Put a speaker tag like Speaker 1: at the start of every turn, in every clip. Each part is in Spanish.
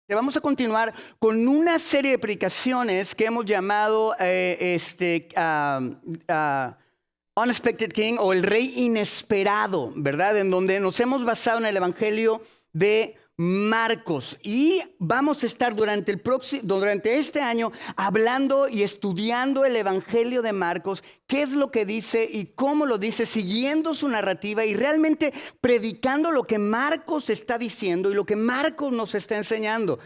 Speaker 1: Vamos a continuar con una serie de predicaciones que hemos llamado Unexpected King o el Rey Inesperado, ¿verdad? En donde nos hemos basado en el Evangelio de Marcos y vamos a estar durante este año hablando y estudiando el Evangelio de Marcos, qué es lo que dice y cómo lo dice, siguiendo su narrativa y realmente predicando lo que Marcos está diciendo y lo que Marcos nos está enseñando,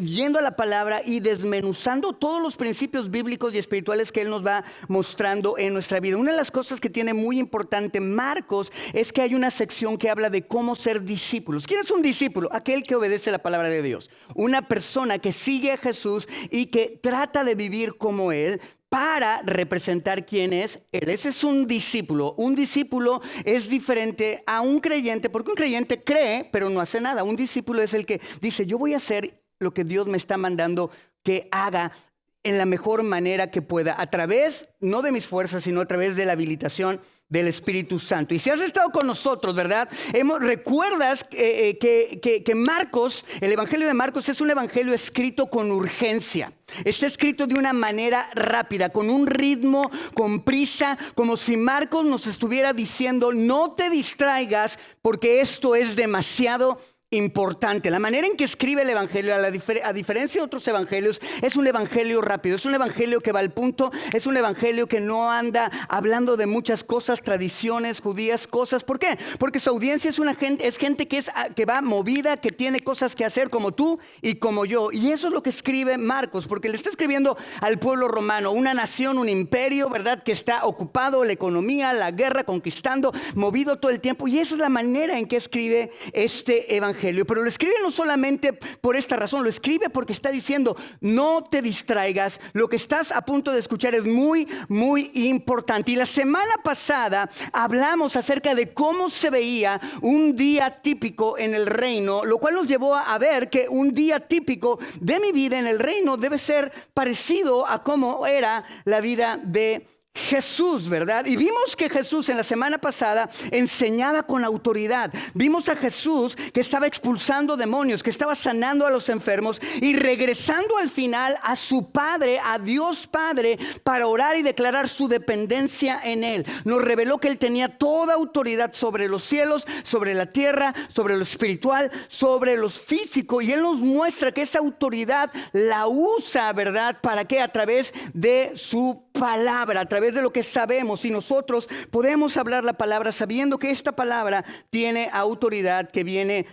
Speaker 1: yendo a la palabra y desmenuzando todos los principios bíblicos y espirituales que él nos va mostrando en nuestra vida. Una de las cosas que tiene muy importante Marcos es que hay una sección que habla de cómo ser discípulos. ¿Quién es un discípulo? Aquel que obedece la palabra de Dios. Una persona que sigue a Jesús y que trata de vivir como Él para representar quién es Él. Ese es un discípulo. Un discípulo es diferente a un creyente, porque un creyente cree, pero no hace nada. Un discípulo es el que dice, yo voy a hacer lo que Dios me está mandando que haga en la mejor manera que pueda, a través, no de mis fuerzas, sino a través de la habilitación del Espíritu Santo. Y si has estado con nosotros, ¿verdad? Recuerdas que Marcos, el Evangelio de Marcos es un evangelio escrito con urgencia. Está escrito de una manera rápida, con un ritmo, con prisa, como si Marcos nos estuviera diciendo, no te distraigas porque esto es demasiado importante. La manera en que escribe el evangelio, a diferencia de otros evangelios, es un evangelio rápido, es un evangelio que va al punto, es un evangelio que no anda hablando de muchas cosas, tradiciones judías, cosas. ¿Por qué? Porque su audiencia es gente que va movida, que tiene cosas que hacer como tú y como yo. Y eso es lo que escribe Marcos, porque le está escribiendo al pueblo romano, una nación, un imperio, ¿verdad? Que está ocupado, la economía, la guerra, conquistando, movido todo el tiempo. Y esa es la manera en que escribe este evangelio. Pero lo escribe no solamente por esta razón, lo escribe porque está diciendo, no te distraigas, lo que estás a punto de escuchar es muy, muy importante. Y la semana pasada hablamos acerca de cómo se veía un día típico en el reino, lo cual nos llevó a ver que un día típico de mi vida en el reino debe ser parecido a cómo era la vida de Jesús, ¿verdad? Y vimos que Jesús en la semana pasada enseñaba con autoridad. Vimos a Jesús que estaba expulsando demonios, que estaba sanando a los enfermos y regresando al final a su Padre, a Dios Padre, para orar y declarar su dependencia en Él. Nos reveló que Él tenía toda autoridad sobre los cielos, sobre la tierra, sobre lo espiritual, sobre lo físico. Y Él nos muestra que esa autoridad la usa, ¿verdad? ¿Para qué? A través de su palabra, a través de lo que sabemos, y nosotros podemos hablar la palabra sabiendo que esta palabra tiene autoridad que viene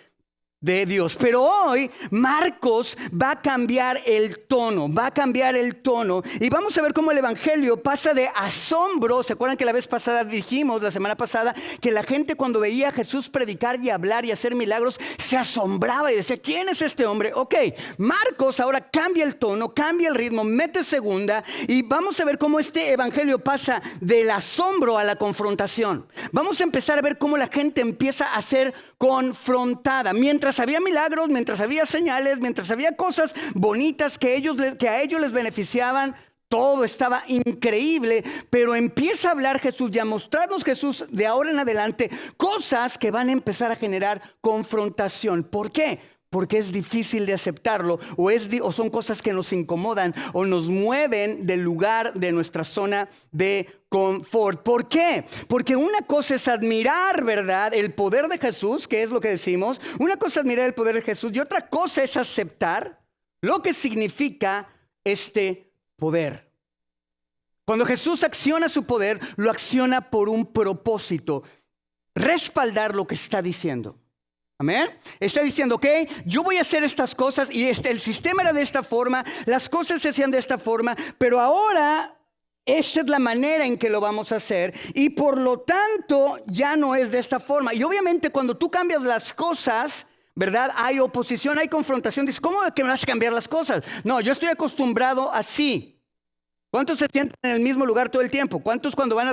Speaker 1: de Dios. Pero hoy Marcos va a cambiar el tono, y vamos a ver cómo el evangelio pasa de asombro. ¿Se acuerdan que la vez pasada dijimos, la semana pasada, que la gente cuando veía a Jesús predicar y hablar y hacer milagros se asombraba y decía, ¿quién es este hombre? Ok, Marcos ahora cambia el tono, cambia el ritmo, mete segunda, y vamos a ver cómo este evangelio pasa del asombro a la confrontación. Vamos a empezar a ver cómo la gente empieza a ser confrontada. Mientras había milagros, mientras había señales, mientras había cosas bonitas que a ellos les beneficiaban, todo estaba increíble, pero empieza a hablar Jesús y a mostrarnos Jesús de ahora en adelante cosas que van a empezar a generar confrontación. ¿Por qué? Porque es difícil de aceptarlo, o son cosas que nos incomodan o nos mueven del lugar de nuestra zona de confort. ¿Por qué? Porque una cosa es admirar, ¿verdad?, el poder de Jesús, que es lo que decimos. Una cosa es admirar el poder de Jesús y otra cosa es aceptar lo que significa este poder. Cuando Jesús acciona su poder, lo acciona por un propósito: respaldar lo que está diciendo. Amén. Está diciendo, ok, yo voy a hacer estas cosas y el sistema era de esta forma, las cosas se hacían de esta forma, pero ahora esta es la manera en que lo vamos a hacer y por lo tanto ya no es de esta forma. Y obviamente cuando tú cambias las cosas, ¿verdad? Hay oposición, hay confrontación. Dices, ¿cómo que me vas a cambiar las cosas? No, yo estoy acostumbrado así. ¿Cuántos se sientan en el mismo lugar todo el tiempo? ¿Cuántos cuando van a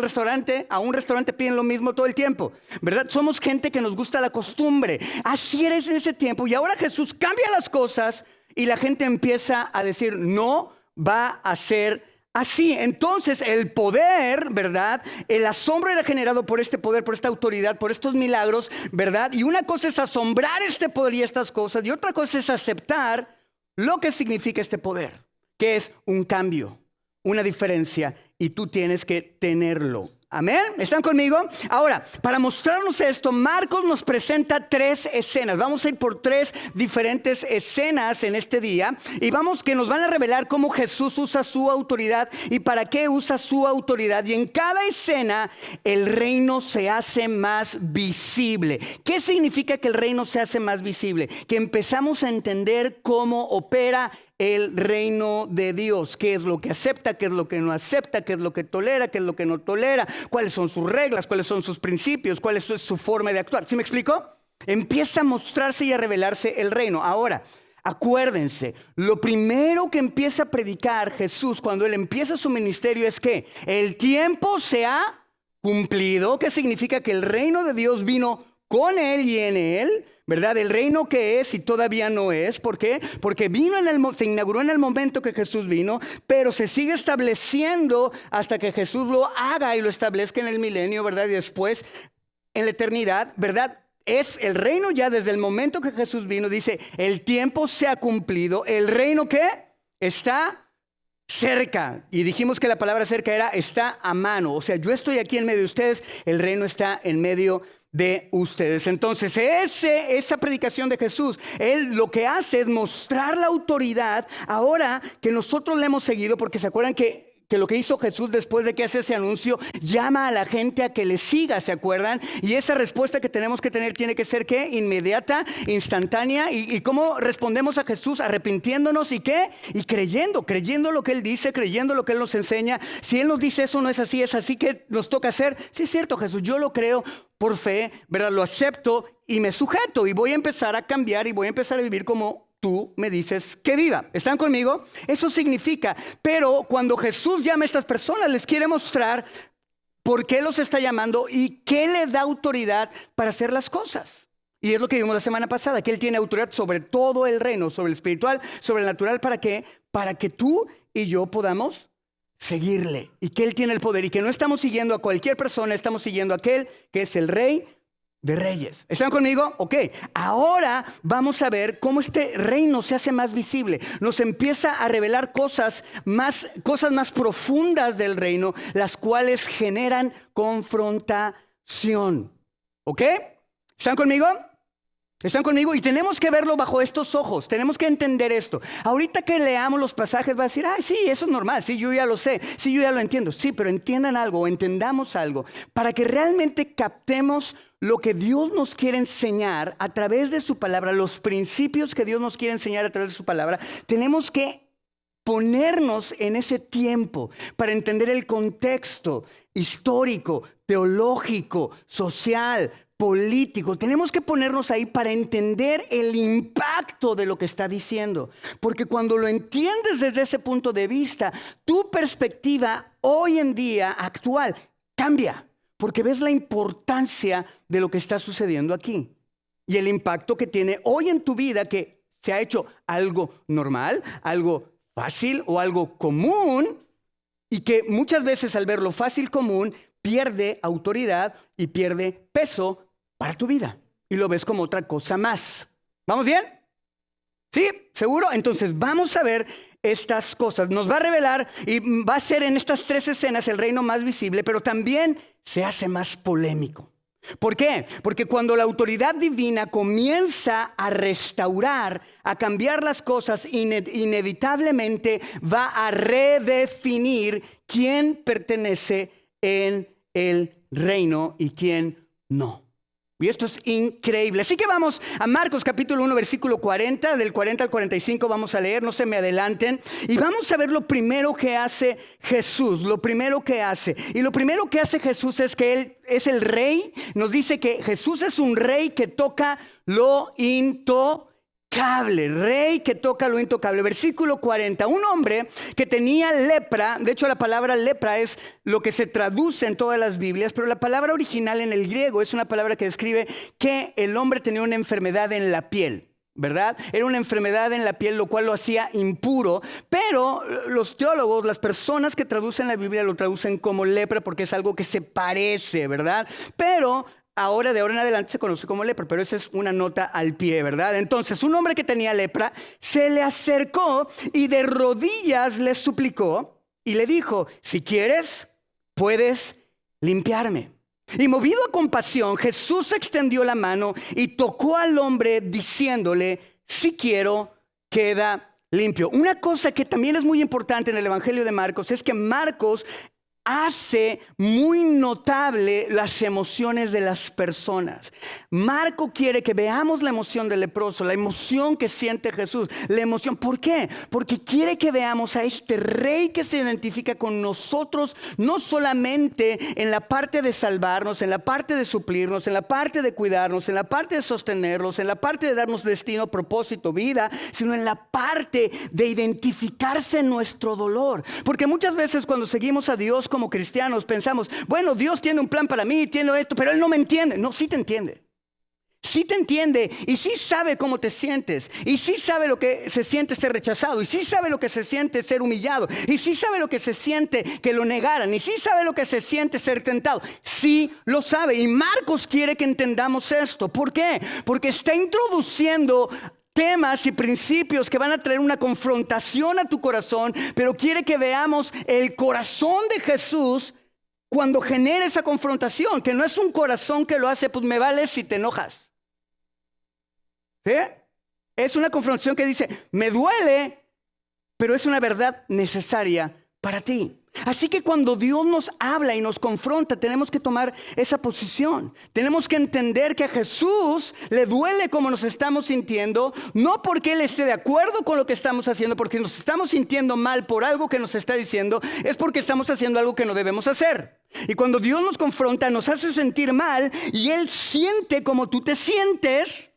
Speaker 1: un restaurante piden lo mismo todo el tiempo? ¿Verdad? Somos gente que nos gusta la costumbre. Así eres en ese tiempo. Y ahora Jesús cambia las cosas y la gente empieza a decir, no va a ser así, entonces el poder, ¿verdad? El asombro era generado por este poder, por esta autoridad, por estos milagros, ¿verdad? Y una cosa es asombrar este poder y estas cosas, y otra cosa es aceptar lo que significa este poder, que es un cambio, una diferencia, y tú tienes que tenerlo. Amén, ¿están conmigo? Ahora, para mostrarnos esto, Marcos nos presenta 3 escenas. Vamos a ir por 3 diferentes escenas en este día y que nos van a revelar cómo Jesús usa su autoridad y para qué usa su autoridad. Y en cada escena el reino se hace más visible. ¿Qué significa que el reino se hace más visible? Que empezamos a entender cómo opera el reino de Dios, qué es lo que acepta, qué es lo que no acepta, qué es lo que tolera, qué es lo que no tolera, cuáles son sus reglas, cuáles son sus principios, cuál es su forma de actuar. ¿Sí me explico? Empieza a mostrarse y a revelarse el reino. Ahora, acuérdense, lo primero que empieza a predicar Jesús cuando Él empieza su ministerio es que el tiempo se ha cumplido, que significa que el reino de Dios vino con Él y en Él, ¿verdad? El reino que es y todavía no es. ¿Por qué? Porque se inauguró en el momento que Jesús vino, pero se sigue estableciendo hasta que Jesús lo haga y lo establezca en el milenio, ¿verdad? Y después en la eternidad, ¿verdad? Es el reino ya desde el momento que Jesús vino. Dice, el tiempo se ha cumplido. ¿El reino qué? Está cerca. Y dijimos que la palabra cerca está a mano. O sea, yo estoy aquí en medio de ustedes, el reino está en medio de ustedes. Entonces, esa predicación de Jesús, Él lo que hace es mostrar la autoridad ahora que nosotros le hemos seguido, porque se acuerdan que lo que hizo Jesús después de que hace ese anuncio, llama a la gente a que le siga, ¿se acuerdan? Y esa respuesta que tenemos que tener tiene que ser ¿qué? Inmediata, instantánea. ¿Y cómo respondemos a Jesús? Arrepintiéndonos y ¿qué? Y creyendo lo que Él dice, creyendo lo que Él nos enseña. Si Él nos dice eso no es así que nos toca hacer. Sí es cierto, Jesús, yo lo creo por fe, ¿verdad? Lo acepto y me sujeto y voy a empezar a cambiar y voy a empezar a vivir como tú me dices que viva. ¿Están conmigo? Eso significa, pero cuando Jesús llama a estas personas, les quiere mostrar por qué los está llamando y qué le da autoridad para hacer las cosas. Y es lo que vimos la semana pasada, que Él tiene autoridad sobre todo el reino, sobre el espiritual, sobre el natural. ¿Para qué? Para que tú y yo podamos seguirle. Y que Él tiene el poder y que no estamos siguiendo a cualquier persona, estamos siguiendo a aquel que es el Rey de Reyes. ¿Están conmigo? Ok. Ahora vamos a ver cómo este reino se hace más visible. Nos empieza a revelar cosas más profundas del reino, las cuales generan confrontación. ¿Ok? ¿Están conmigo? ¿Están conmigo? Y tenemos que verlo bajo estos ojos. Tenemos que entender esto. Ahorita que leamos los pasajes va a decir, ay, sí, eso es normal. Sí, yo ya lo sé. Sí, yo ya lo entiendo. Sí, pero entiendan algo o entendamos algo para que realmente captemos lo que Dios nos quiere enseñar a través de su palabra, los principios que Dios nos quiere enseñar a través de su palabra. Tenemos que ponernos en ese tiempo para entender el contexto histórico, teológico, social, político. Tenemos que ponernos ahí para entender el impacto de lo que está diciendo. Porque cuando lo entiendes desde ese punto de vista, tu perspectiva hoy en día actual cambia. Porque ves la importancia de lo que está sucediendo aquí. Y el impacto que tiene hoy en tu vida, que se ha hecho algo normal, algo fácil o algo común. Y que muchas veces al verlo fácil, común, pierde autoridad y pierde peso para tu vida. Y lo ves como otra cosa más. ¿Vamos bien? ¿Sí? ¿Seguro? Entonces vamos a ver estas cosas. Nos va a revelar y va a ser en estas 3 escenas el reino más visible, pero también se hace más polémico. ¿Por qué? Porque cuando la autoridad divina comienza a restaurar, a cambiar las cosas, inevitablemente va a redefinir quién pertenece en el reino y quién no. Y esto es increíble. Así que vamos a Marcos capítulo 1, versículo 40, del 40 al 45 vamos a leer, no se me adelanten. Y vamos a ver lo primero que hace Jesús, lo primero que hace. Y lo primero que hace Jesús es que Él es el rey. Nos dice que Jesús es un rey que toca lo intocable. Rey que toca lo intocable. Versículo 40. Un hombre que tenía lepra, de hecho la palabra lepra es lo que se traduce en todas las Biblias, pero la palabra original en el griego es una palabra que describe que el hombre tenía una enfermedad en la piel. ¿verdad? Era una enfermedad en la piel, lo cual lo hacía impuro, pero los teólogos, las personas que traducen la Biblia lo traducen como lepra porque es algo que se parece, ¿verdad? Pero ahora, de ahora en adelante, se conoce como lepra, pero esa es una nota al pie, ¿verdad? Entonces, un hombre que tenía lepra se le acercó y de rodillas le suplicó y le dijo, si quieres, puedes limpiarme. Y movido a compasión, Jesús extendió la mano y tocó al hombre diciéndole, si quiero, queda limpio. Una cosa que también es muy importante en el Evangelio de Marcos es que Marcos hace muy notable las emociones de las personas. Marco quiere que veamos la emoción del leproso, la emoción que siente Jesús, la emoción. ¿Por qué? Porque quiere que veamos a este rey que se identifica con nosotros, no solamente en la parte de salvarnos, en la parte de suplirnos, en la parte de cuidarnos, en la parte de sostenernos, en la parte de darnos destino, propósito, vida, sino en la parte de identificarse en nuestro dolor. Porque muchas veces cuando seguimos a Dios como cristianos pensamos, bueno, Dios tiene un plan para mí, tiene esto, pero Él no me entiende. No, sí te entiende. Sí te entiende y sí sabe cómo te sientes. Y sí sabe lo que se siente ser rechazado. Y sí sabe lo que se siente ser humillado. Y sí sabe lo que se siente que lo negaran. Y sí sabe lo que se siente ser tentado. Sí lo sabe. Y Marcos quiere que entendamos esto. ¿Por qué? Porque está introduciendo temas y principios que van a traer una confrontación a tu corazón, pero quiere que veamos el corazón de Jesús cuando genera esa confrontación, que no es un corazón que lo hace, pues me vale si te enojas. ¿Sí? Es una confrontación que dice, me duele, pero es una verdad necesaria para ti. Así que cuando Dios nos habla y nos confronta, tenemos que tomar esa posición. Tenemos que entender que a Jesús le duele como nos estamos sintiendo, no porque Él esté de acuerdo con lo que estamos haciendo, porque nos estamos sintiendo mal por algo que nos está diciendo, es porque estamos haciendo algo que no debemos hacer. Y cuando Dios nos confronta, nos hace sentir mal y Él siente como tú te sientes,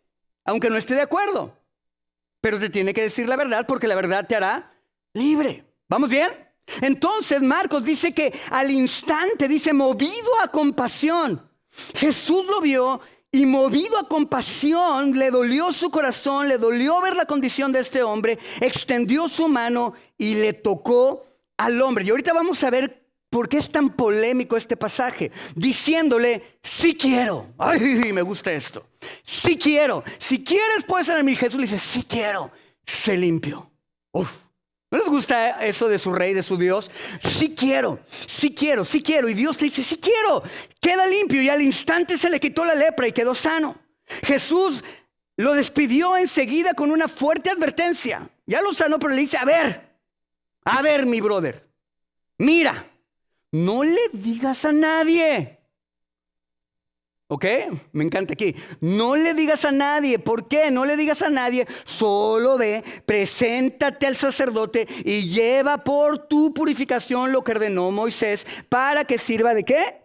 Speaker 1: aunque no esté de acuerdo. Pero te tiene que decir la verdad porque la verdad te hará libre. ¿Vamos bien? Entonces Marcos dice que al instante, dice, movido a compasión, Jesús lo vio y movido a compasión, le dolió su corazón, le dolió ver la condición de este hombre, extendió su mano y le tocó al hombre. Y ahorita vamos a ver por qué es tan polémico este pasaje, diciéndole, sí quiero. Ay, me gusta esto. Sí quiero. Si quieres puedes ser a mí. Jesús le dice, sí quiero. Sé limpio. Uf. ¿No les gusta eso de su rey, de su Dios? Sí quiero, sí quiero, sí quiero. Y Dios te dice, sí quiero. Queda limpio y al instante se le quitó la lepra y quedó sano. Jesús lo despidió enseguida con una fuerte advertencia. Ya lo sanó, pero le dice, a ver mi brother, mira, no le digas a nadie. ¿Ok? Me encanta aquí. No le digas a nadie. ¿Por qué? No le digas a nadie. Solo ve, preséntate al sacerdote y lleva por tu purificación lo que ordenó Moisés para que sirva ¿de qué?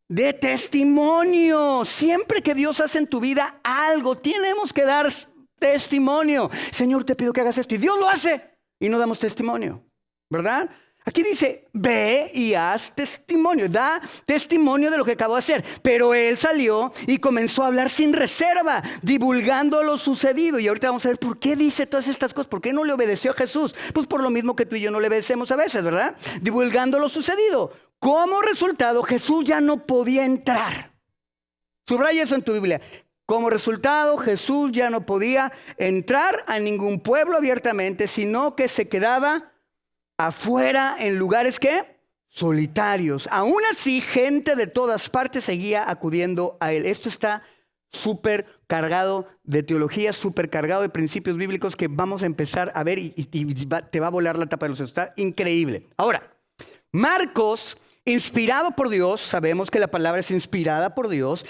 Speaker 1: De testimonio. Siempre que Dios hace en tu vida algo, tenemos que dar testimonio. Señor, te pido que hagas esto. Y Dios lo hace y no damos testimonio. ¿Verdad? Aquí dice, ve y haz testimonio, da testimonio de lo que acabo de hacer. Pero él salió y comenzó a hablar sin reserva, divulgando lo sucedido. Y ahorita vamos a ver por qué dice todas estas cosas, por qué no le obedeció a Jesús. Pues por lo mismo que tú y yo no le obedecemos a veces, ¿verdad? Divulgando lo sucedido. Como resultado, Jesús ya no podía entrar. Subraya eso en tu Biblia. Como resultado, Jesús ya no podía entrar a ningún pueblo abiertamente, sino que se quedaba afuera en lugares ¿qué? Solitarios. Aún así, gente de todas partes seguía acudiendo a él. Esto está súper cargado de teología, súper cargado de principios bíblicos que vamos a empezar a ver y te va a volar la tapa de los sesos. Está increíble. Ahora, Marcos, inspirado por Dios, sabemos que la palabra es inspirado por Dios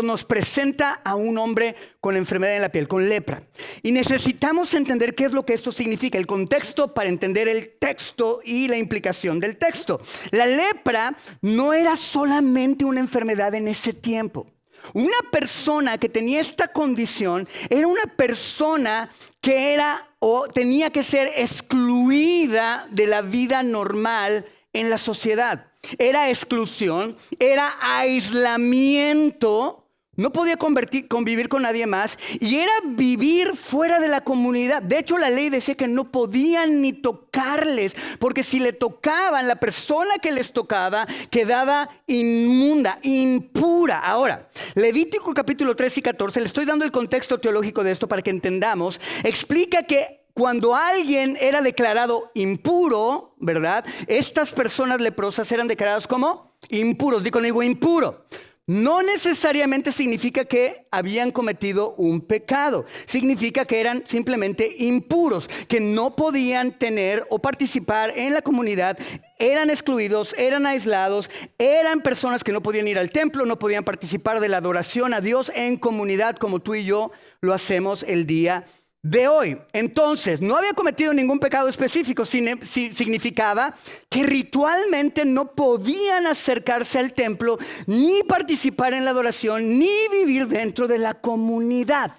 Speaker 1: nos presenta a un hombre con enfermedad en la piel, con lepra. Y necesitamos entender qué es lo que esto significa, el contexto para entender el texto y la implicación del texto. La lepra no era solamente una enfermedad en ese tiempo. Una persona que tenía esta condición era una persona que era o tenía que ser excluida de la vida normal en la sociedad. Era exclusión, era aislamiento, no podía convivir con nadie más y era vivir fuera de la comunidad. De hecho, la ley decía que no podían ni tocarles, porque si le tocaban, la persona que les tocaba quedaba inmunda, impura. Ahora, Levítico capítulo 3 y 14, le estoy dando el contexto teológico de esto para que entendamos, explica que cuando alguien era declarado impuro, ¿verdad? Estas personas leprosas eran declaradas como impuros. Digo conmigo, impuro. No necesariamente significa que habían cometido un pecado. Significa que eran simplemente impuros, que no podían tener o participar en la comunidad. Eran excluidos, eran aislados, eran personas que no podían ir al templo, no podían participar de la adoración a Dios en comunidad como tú y yo lo hacemos el día de hoy. Entonces, no había cometido ningún pecado específico, significaba que ritualmente no podían acercarse al templo, ni participar en la adoración, ni vivir dentro de la comunidad.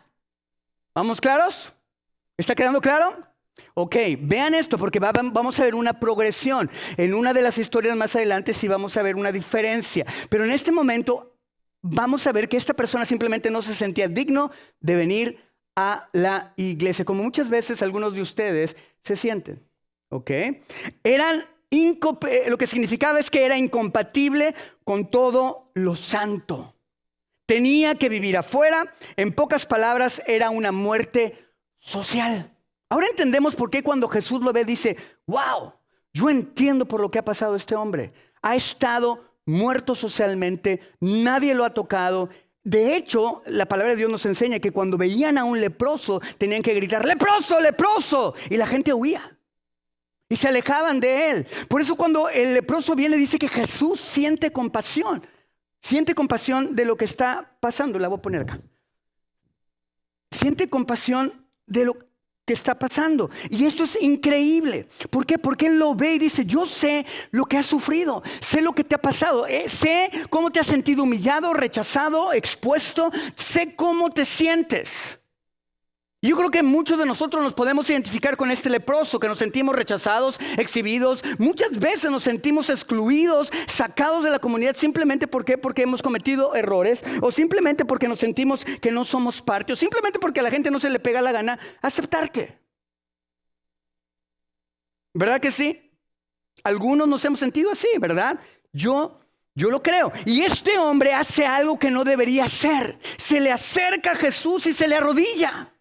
Speaker 1: ¿Vamos claros? ¿Está quedando claro? Ok, vean esto porque vamos a ver una progresión. En una de las historias más adelante sí vamos a ver una diferencia. Pero en este momento vamos a ver que esta persona simplemente no se sentía digno de venir a la iglesia, como muchas veces algunos de ustedes se sienten, ¿ok? Lo que significaba es que era incompatible con todo lo santo. Tenía que vivir afuera, en pocas palabras, era una muerte social. Ahora entendemos por qué cuando Jesús lo ve dice, wow, yo entiendo por lo que ha pasado este hombre. Ha estado muerto socialmente, nadie lo ha tocado. De hecho, la palabra de Dios nos enseña que cuando veían a un leproso, tenían que gritar, ¡leproso, leproso! Y la gente huía. Y se alejaban de él. Por eso cuando el leproso viene, dice que Jesús siente compasión. Siente compasión de lo que está pasando. La voy a poner acá. Siente compasión de lo que está pasando. Y esto es increíble. ¿Por qué? Porque él lo ve y dice, yo sé lo que has sufrido, sé lo que te ha pasado, sé cómo te has sentido humillado, rechazado, expuesto, sé cómo te sientes. Yo creo que muchos de nosotros nos podemos identificar con este leproso, que nos sentimos rechazados, exhibidos. Muchas veces nos sentimos excluidos, sacados de la comunidad simplemente porque hemos cometido errores, o simplemente porque nos sentimos que no somos parte, o simplemente porque a la gente no se le pega la gana aceptarte. ¿Verdad que sí? Algunos nos hemos sentido así, ¿verdad? Yo lo creo. Y este hombre hace algo que no debería hacer. Se le acerca a Jesús y se le arrodilla.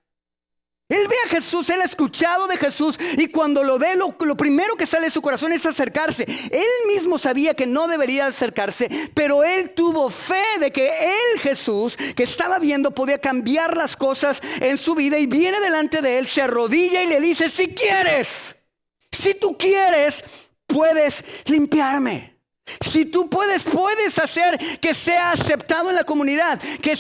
Speaker 1: Él ve a Jesús, él ha escuchado de Jesús y cuando lo ve, lo primero que sale de su corazón es acercarse. Él mismo sabía que no debería acercarse, pero él tuvo fe de que él, Jesús, que estaba viendo, podía cambiar las cosas en su vida y viene delante de él, se arrodilla y le dice, si quieres, si tú quieres, puedes limpiarme. Si tú puedes hacer que sea aceptado en la comunidad, que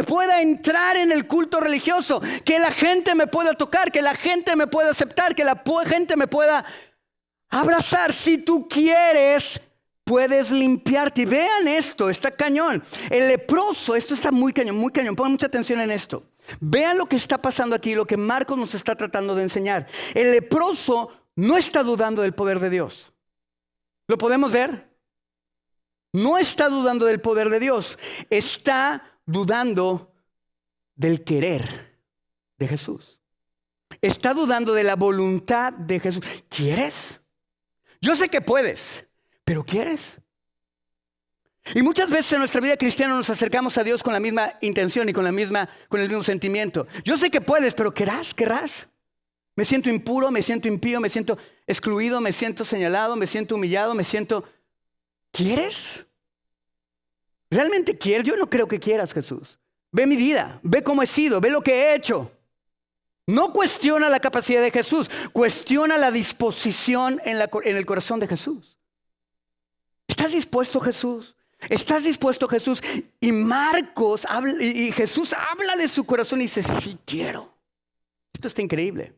Speaker 1: pueda entrar en el culto religioso, que la gente me pueda tocar, que la gente me pueda aceptar, que la gente me pueda abrazar. Si tú quieres, puedes limpiarte. Y vean esto, está cañón. El leproso, esto está muy cañón, muy cañón. Pongan mucha atención en esto. Vean lo que está pasando aquí, lo que Marcos nos está tratando de enseñar. El leproso no está dudando del poder de Dios. ¿Lo podemos ver? No está dudando del poder de Dios. Está dudando del querer de Jesús. Está dudando de la voluntad de Jesús. ¿Quieres? Yo sé que puedes, pero ¿quieres? Y muchas veces en nuestra vida cristiana nos acercamos a Dios con la misma intención y con el mismo sentimiento. Yo sé que puedes, pero ¿querrás? Me siento impuro, me siento impío, me siento excluido, me siento señalado, me siento humillado, ¿Quieres? ¿Realmente quieres? Yo no creo que quieras, Jesús. Ve mi vida, ve cómo he sido, ve lo que he hecho. No cuestiona la capacidad de Jesús, cuestiona la disposición en el corazón de Jesús. ¿Estás dispuesto, Jesús? ¿Estás dispuesto, Jesús? Y Marcos y Jesús habla de su corazón y dice, sí quiero. Esto está increíble.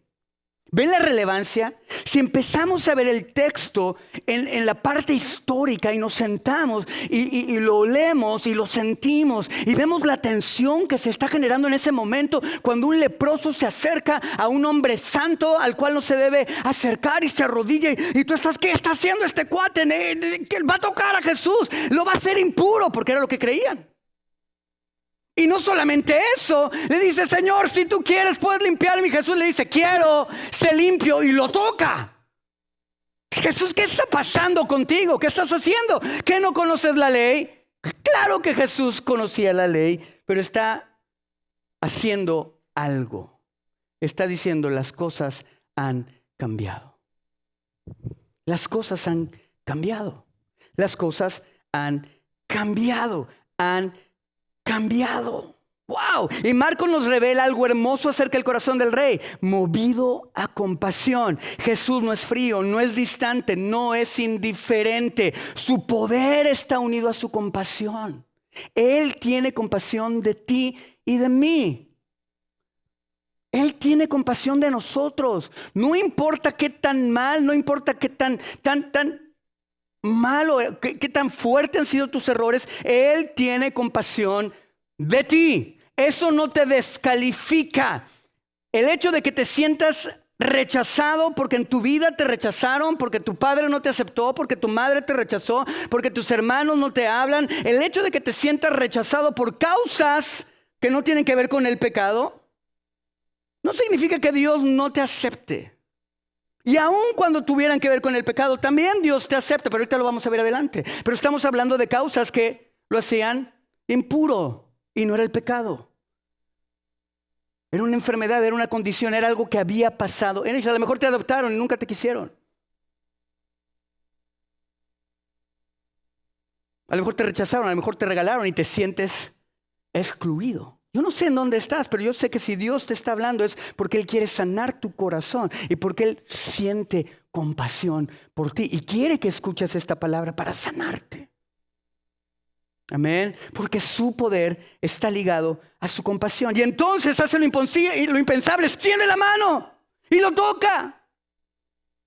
Speaker 1: ¿Ven la relevancia? Si empezamos a ver el texto en la parte histórica y nos sentamos y lo leemos y lo sentimos y vemos la tensión que se está generando en ese momento cuando un leproso se acerca a un hombre santo al cual no se debe acercar y se arrodilla y tú estás, ¿qué está haciendo este cuate? Que va a tocar a Jesús, lo va a hacer impuro, porque era lo que creían. Y no solamente eso, le dice, Señor, si tú quieres puedes limpiarme. Y Jesús le dice, quiero, sé limpio, y lo toca. Jesús, ¿qué está pasando contigo? ¿Qué estás haciendo? ¿Qué no conoces la ley? Claro que Jesús conocía la ley, pero está haciendo algo. Está diciendo, las cosas han cambiado. Las cosas han cambiado. Las cosas han cambiado. Han cambiado. ¡Wow! Y Marcos nos revela algo hermoso acerca del corazón del rey, movido a compasión. Jesús no es frío, no es distante, no es indiferente. Su poder está unido a su compasión. Él tiene compasión de ti y de mí. Él tiene compasión de nosotros. No importa qué tan mal, no importa qué tan malo, qué tan fuerte han sido tus errores, Él tiene compasión de ti. Eso no te descalifica. El hecho de que te sientas rechazado porque en tu vida te rechazaron, porque tu padre no te aceptó, porque tu madre te rechazó, porque tus hermanos no te hablan, el hecho de que te sientas rechazado por causas que no tienen que ver con el pecado, no significa que Dios no te acepte. Y aun cuando tuvieran que ver con el pecado, también Dios te acepta, pero ahorita lo vamos a ver adelante. Pero estamos hablando de causas que lo hacían impuro y no era el pecado. Era una enfermedad, era una condición, era algo que había pasado. A lo mejor te adoptaron y nunca te quisieron. A lo mejor te rechazaron, a lo mejor te regalaron y te sientes excluido. Yo no sé en dónde estás, pero yo sé que si Dios te está hablando es porque Él quiere sanar tu corazón y porque Él siente compasión por ti y quiere que escuches esta palabra para sanarte. Amén. Porque su poder está ligado a su compasión. Y entonces hace lo impensable, extiende la mano y lo toca.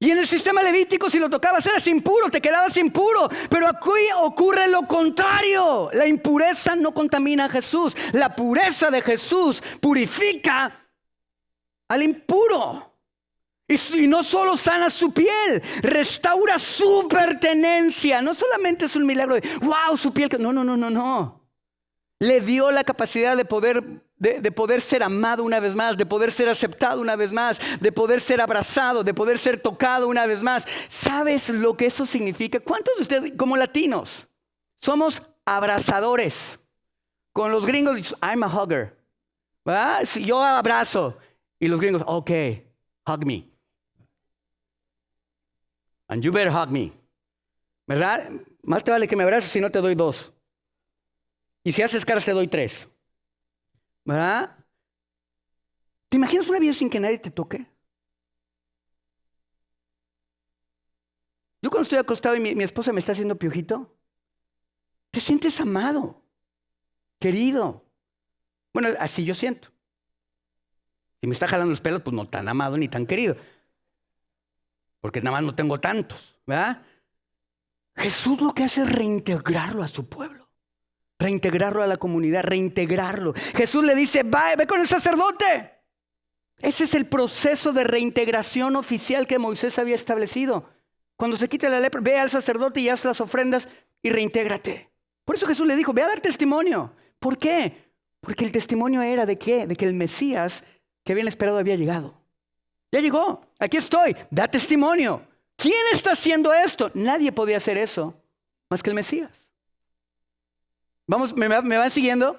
Speaker 1: Y en el sistema levítico, si lo tocabas eras impuro, te quedabas impuro. Pero aquí ocurre lo contrario. La impureza no contamina a Jesús. La pureza de Jesús purifica al impuro. Y no solo sana su piel, restaura su pertenencia. No solamente es un milagro de, wow, su piel. No. Le dio la capacidad de poder ser amado una vez más, de poder ser aceptado una vez más, de poder ser abrazado, de poder ser tocado una vez más. ¿Sabes lo que eso significa? ¿Cuántos de ustedes, como latinos, somos abrazadores? Con los gringos, I'm a hugger. ¿Verdad? Si yo abrazo y los gringos, ok, hug me. And you better hug me. ¿Verdad? Más te vale que me abraces si no te doy 2. Y si haces caras te doy 3. ¿Verdad? ¿Te imaginas una vida sin que nadie te toque? Yo cuando estoy acostado y mi esposa me está haciendo piojito, te sientes amado, querido. Bueno, así yo siento. Si me está jalando los pelos, pues no tan amado ni tan querido. Porque nada más no tengo tantos, ¿verdad? Jesús lo que hace es reintegrarlo a su pueblo. Reintegrarlo a la comunidad, reintegrarlo. Jesús le dice, ve con el sacerdote. Ese es el proceso de reintegración oficial que Moisés había establecido. Cuando se quite la lepra, ve al sacerdote y haz las ofrendas y reintégrate. Por eso Jesús le dijo, ve a dar testimonio. ¿Por qué? Porque el testimonio era ¿de qué? De que el Mesías que habían esperado había llegado. Ya llegó, aquí estoy, da testimonio. ¿Quién está haciendo esto? Nadie podía hacer eso más que el Mesías. Vamos, ¿me van siguiendo?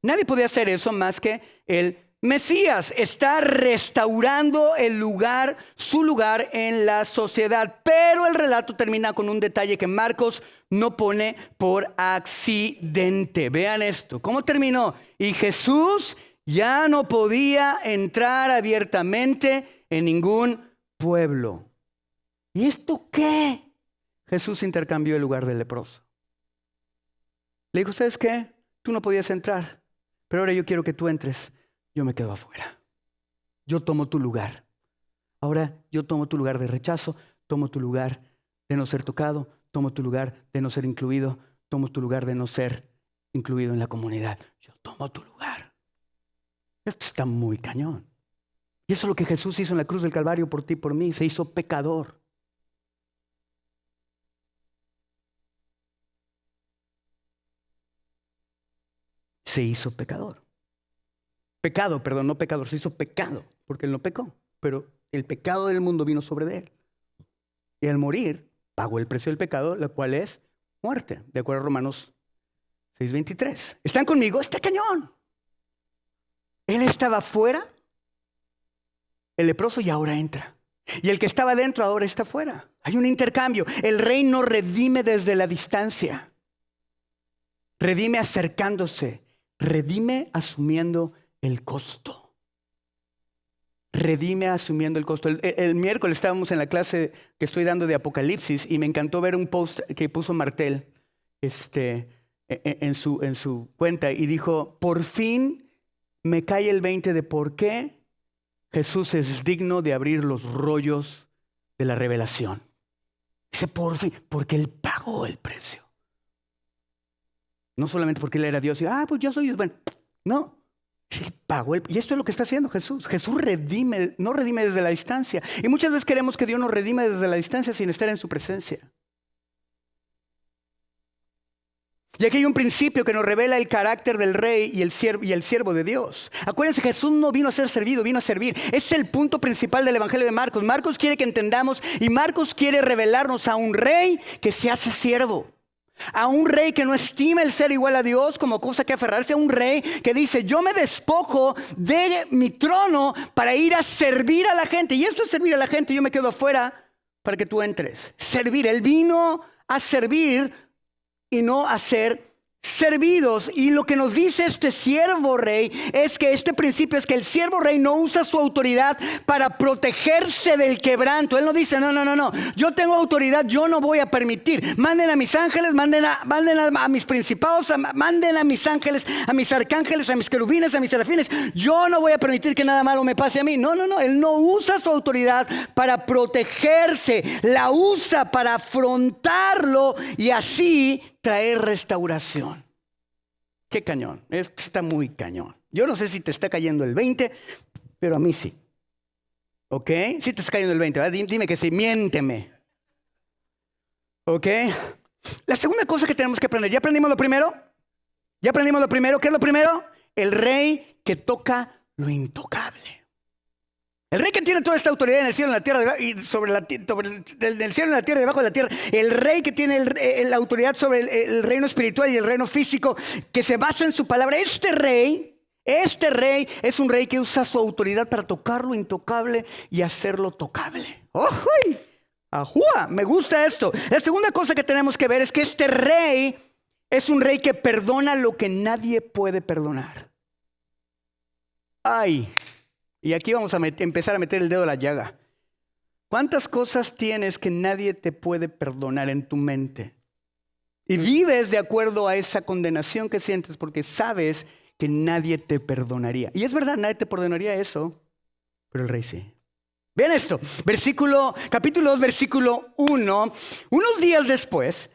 Speaker 1: Nadie podía hacer eso más que el Mesías. Está restaurando el lugar, su lugar en la sociedad. Pero el relato termina con un detalle que Marcos no pone por accidente. Vean esto. ¿Cómo terminó? Y Jesús ya no podía entrar abiertamente en ningún pueblo. ¿Y esto qué? Jesús intercambió el lugar del leproso. Le dijo, ¿sabes qué? Tú no podías entrar, pero ahora yo quiero que tú entres. Yo me quedo afuera. Yo tomo tu lugar. Ahora yo tomo tu lugar de rechazo, tomo tu lugar de no ser tocado, tomo tu lugar de no ser incluido, tomo tu lugar de no ser incluido en la comunidad. Yo tomo tu lugar. Esto está muy cañón. Y eso es lo que Jesús hizo en la cruz del Calvario por ti y por mí. Se hizo pecador. Se hizo pecador. Pecado, perdón, no pecador. Se hizo pecado porque él no pecó. Pero el pecado del mundo vino sobre él. Y al morir, pagó el precio del pecado, la cual es muerte, de acuerdo a Romanos 6:23. ¿Están conmigo? Está cañón. Él estaba fuera, el leproso, y ahora entra. Y el que estaba dentro ahora está fuera. Hay un intercambio. El rey no redime desde la distancia. Redime acercándose. Redime asumiendo el costo. Redime asumiendo el costo. El miércoles estábamos en la clase que estoy dando de Apocalipsis y me encantó ver un post que puso Martel en su cuenta y dijo, por fin me cae el 20 de por qué Jesús es digno de abrir los rollos de la revelación. Dice, por fin, porque Él pagó el precio. No solamente porque Él era Dios y, pues yo soy Dios. Bueno, no. Él pagó y esto es lo que está haciendo Jesús. Jesús redime, no redime desde la distancia. Y muchas veces queremos que Dios nos redime desde la distancia sin estar en su presencia. Y aquí hay un principio que nos revela el carácter del rey y el siervo de Dios. Acuérdense, Jesús no vino a ser servido, vino a servir. Ese es el punto principal del Evangelio de Marcos. Marcos quiere que entendamos y Marcos quiere revelarnos a un rey que se hace siervo. A un rey que no estima el ser igual a Dios como cosa que aferrarse. A un rey que dice, yo me despojo de mi trono para ir a servir a la gente. Y esto es servir a la gente, yo me quedo afuera para que tú entres. Servir, Él vino a servir y no a ser servidos. Y lo que nos dice este siervo rey es que este principio es que el siervo rey no usa su autoridad para protegerse del quebranto. Él no dice, no, yo tengo autoridad, yo no voy a permitir. Manden a mis ángeles, manden a mis principados, manden a mis ángeles, a mis arcángeles, a mis querubines, a mis serafines. Yo no voy a permitir que nada malo me pase a mí. No, él no usa su autoridad para protegerse, la usa para afrontarlo y así traer restauración. Qué cañón, está muy cañón. Yo no sé si te está cayendo el 20, pero a mí sí. ¿Ok? Sí te está cayendo el 20, ¿verdad? Dime que sí, miénteme. ¿Ok? La segunda cosa que tenemos que aprender, ¿ya aprendimos lo primero? ¿Ya aprendimos lo primero? ¿Qué es lo primero? El rey que toca lo intocable. El rey que tiene toda esta autoridad en el cielo, en la tierra, y sobre el cielo, en la tierra y debajo de la tierra. El rey que tiene la autoridad sobre el reino espiritual y el reino físico, que se basa en su palabra. Este rey es un rey que usa su autoridad para tocar lo intocable y hacerlo tocable. ¡Ojo! ¡Ajúa! Me gusta esto. La segunda cosa que tenemos que ver es que este rey es un rey que perdona lo que nadie puede perdonar. ¡Ay! Y aquí vamos a empezar a meter el dedo a la llaga. ¿Cuántas cosas tienes que nadie te puede perdonar en tu mente? Y vives de acuerdo a esa condenación que sientes porque sabes que nadie te perdonaría. Y es verdad, nadie te perdonaría eso, pero el rey sí. Vean esto, capítulo 2, versículo 1. Unos días después,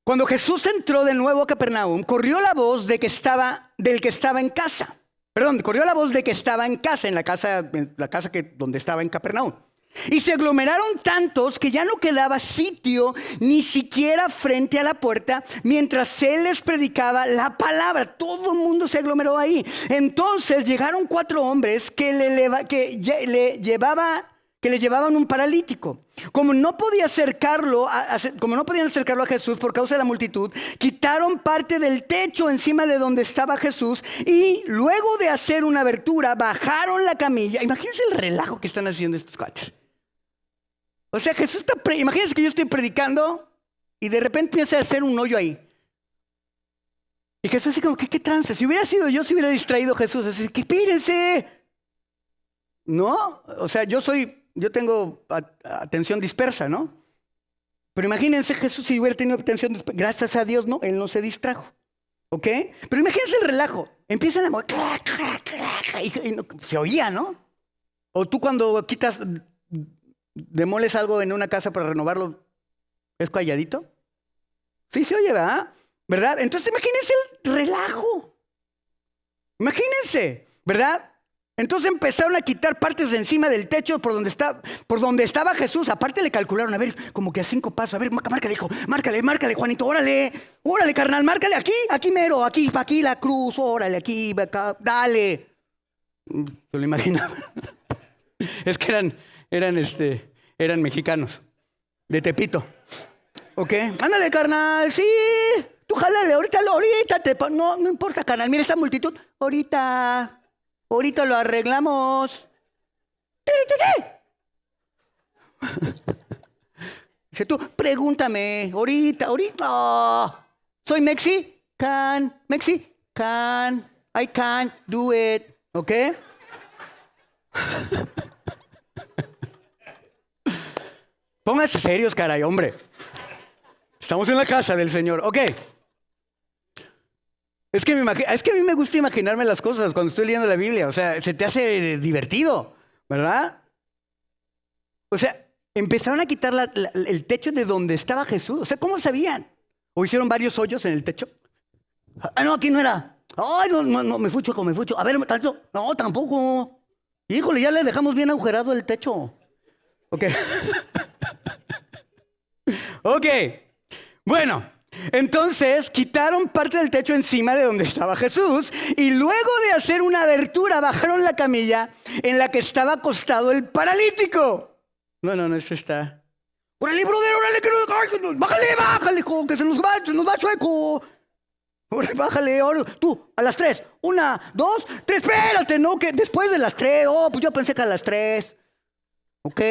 Speaker 1: cuando Jesús entró de nuevo a Capernaum, corrió la voz del que estaba en casa. Corrió la voz de que estaba en casa, en la casa donde estaba en Capernaum. Y se aglomeraron tantos que ya no quedaba sitio ni siquiera frente a la puerta mientras él les predicaba la palabra. Todo el mundo se aglomeró ahí. Entonces llegaron 4 hombres que le llevaban un paralítico. Como no podían acercarlo a Jesús por causa de la multitud, quitaron parte del techo encima de donde estaba Jesús y luego de hacer una abertura, bajaron la camilla. Imagínense el relajo que están haciendo estos cuates. O sea, imagínense que yo estoy predicando y de repente empieza a hacer un hoyo ahí. Y Jesús así como, ¿qué trance? Si hubiera sido yo, se hubiera distraído Jesús. Así que, espérense. No, o sea, yo tengo atención dispersa, ¿no? Pero imagínense Jesús si hubiera tenido atención dispersa. Gracias a Dios, no, él no se distrajo. ¿Ok? Pero imagínense el relajo. Empiezan a mover, y se oía, ¿no? O tú cuando quitas demoles algo en una casa para renovarlo, ¿es calladito? Sí se oye, ¿verdad? Entonces imagínense el relajo. Imagínense, ¿verdad? Entonces empezaron a quitar partes de encima del techo por donde estaba Jesús. Aparte le calcularon, a ver, como que a 5 pasos. A ver, márcale, hijo, márcale, Juanito, órale, carnal, márcale, aquí mero, aquí la cruz, órale, aquí, acá, dale. ¿Te lo imaginas? Es que eran mexicanos, de Tepito. ¿Ok? Ándale, carnal, sí, tú jálale, ahorita, no importa, carnal, mira esta multitud, ahorita lo arreglamos. Dice tú, pregúntame, ahorita. Soy Mexican, I can do it, ¿ok? Pónganse serios, caray, hombre. Estamos en la casa del Señor, ok. Es que a mí me gusta imaginarme las cosas cuando estoy leyendo la Biblia. O sea, se te hace divertido, ¿verdad? O sea, empezaron a quitar el techo de donde estaba Jesús. O sea, ¿cómo sabían? ¿O hicieron varios hoyos en el techo? Ah, no, aquí no era. Ay, no, me fui chueco. A ver, tanto. No, tampoco. Híjole, ya le dejamos bien agujerado el techo. Ok. Ok. Bueno. Entonces quitaron parte del techo encima de donde estaba Jesús y luego de hacer una abertura bajaron la camilla en la que estaba acostado el paralítico. No, eso está. ¡Órale, brother, órale! ¡Bájale, hijo, que se nos va chueco! ¡Órale, bájale! Tú, a las 3. 1, 2, 3, espérate, ¿no? Que después de las 3. Pues yo pensé que a las 3. Ok,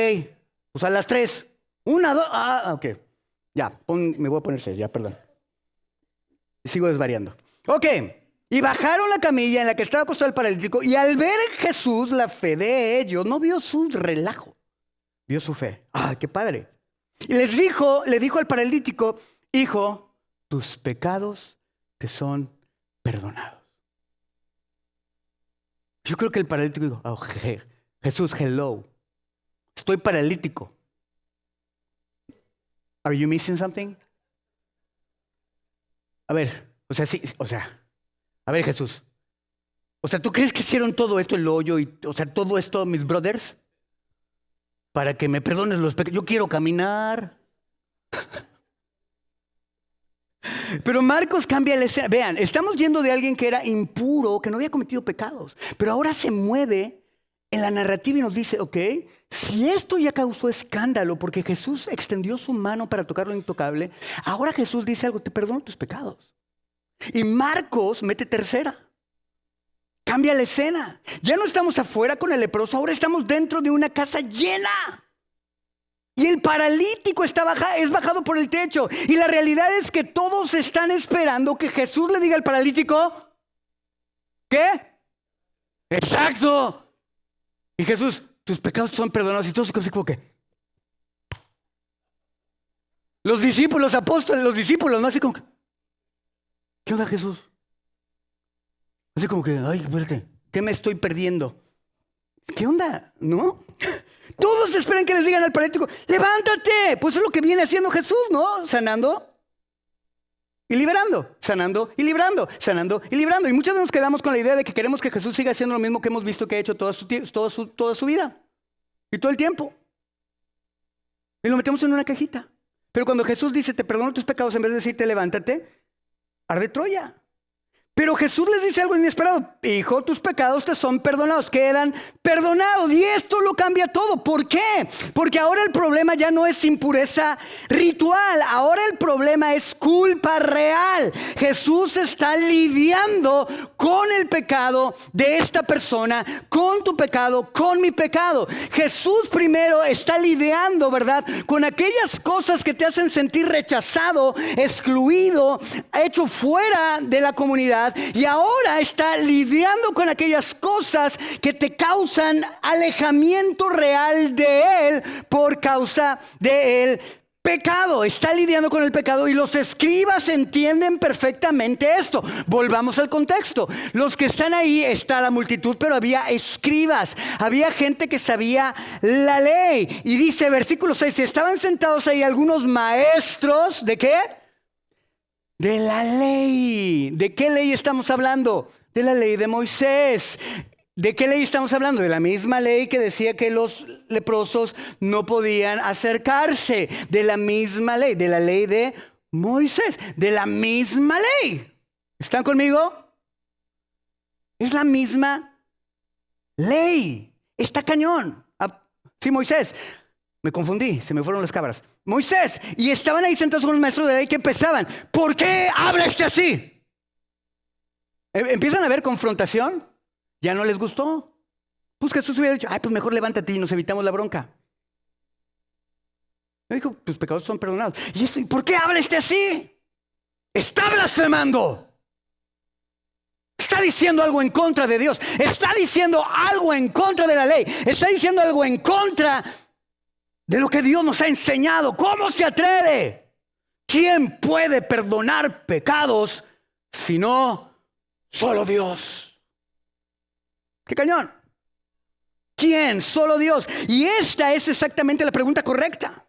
Speaker 1: pues a las 3. 1, 2, ok. Ya, me voy a poner serio, perdón. Sigo desvariando. Ok, y bajaron la camilla en la que estaba acostado el paralítico y al ver Jesús la fe de ellos, no vio su relajo, vio su fe. ¡Ah, qué padre! Y le dijo al paralítico, hijo, tus pecados te son perdonados. Yo creo que el paralítico dijo, Jesús, hello, estoy paralítico. Are you missing something? A ver, a ver, Jesús. O sea, ¿tú crees que hicieron todo esto, el hoyo y, todo esto, mis brothers? Para que me perdones los pecados. Yo quiero caminar. Pero Marcos cambia la escena. Vean, estamos yendo de alguien que era impuro, que no había cometido pecados, pero ahora se mueve en la narrativa y nos dice, ok, si esto ya causó escándalo porque Jesús extendió su mano para tocar lo intocable, ahora Jesús dice algo, te perdono tus pecados. Y Marcos mete tercera. Cambia la escena. Ya no estamos afuera con el leproso, ahora estamos dentro de una casa llena. Y el paralítico es bajado por el techo. Y la realidad es que todos están esperando que Jesús le diga al paralítico, ¿qué? Exacto. Y Jesús, tus pecados son perdonados. Y todos así como que. Los discípulos, ¿no? Así como que. ¿Qué onda, Jesús? Así como que, ay, espérate, ¿qué me estoy perdiendo? ¿Qué onda? ¿No? Todos esperan que les digan al paralítico, levántate. Pues es lo que viene haciendo Jesús, ¿no? Sanando y liberando, sanando y librando, sanando y librando. Y muchas veces nos quedamos con la idea de que queremos que Jesús siga haciendo lo mismo que hemos visto que ha hecho toda su vida y todo el tiempo. Y lo metemos en una cajita. Pero cuando Jesús dice, te perdono tus pecados, en vez de decirte, levántate, arde Troya. Pero Jesús les dice algo inesperado. Hijo, tus pecados te son perdonados, quedan perdonados. Y esto lo cambia todo. ¿Por qué? Porque ahora el problema ya no es impureza ritual. Ahora el problema es culpa real. Jesús está lidiando con el pecado de esta persona, con tu pecado, con mi pecado. Jesús primero está lidiando, ¿verdad?, con aquellas cosas que te hacen sentir rechazado, excluido, hecho fuera de la comunidad. Y ahora está lidiando con aquellas cosas que te causan alejamiento real de Él por causa de Él pecado, está lidiando con el pecado y los escribas entienden perfectamente esto. Volvamos al contexto. Los que están ahí, está la multitud, pero había escribas, había gente que sabía la ley. Y dice, versículo 6, estaban sentados ahí algunos maestros, ¿de qué? De la ley. ¿De qué ley estamos hablando? De la ley de Moisés. ¿De qué ley estamos hablando? De la misma ley que decía que los leprosos no podían acercarse. De la misma ley, de la ley de Moisés. De la misma ley. ¿Están conmigo? Es la misma ley. Está cañón. Sí, Moisés. Me confundí, se me fueron las cabras. Moisés. Y estaban ahí sentados con los maestros de la ley que empezaban. ¿Por qué habla así? Empiezan a ver confrontación. Ya no les gustó. Pues Jesús hubiera dicho, pues mejor levántate y nos evitamos la bronca. Me dijo, tus pecados son perdonados. ¿Y por qué habla así? Está blasfemando. Está diciendo algo en contra de Dios. Está diciendo algo en contra de la ley. Está diciendo algo en contra de lo que Dios nos ha enseñado. ¿Cómo se atreve? ¿Quién puede perdonar pecados si no solo Dios? ¡Qué cañón! ¿Quién? Solo Dios. Y esta es exactamente la pregunta correcta.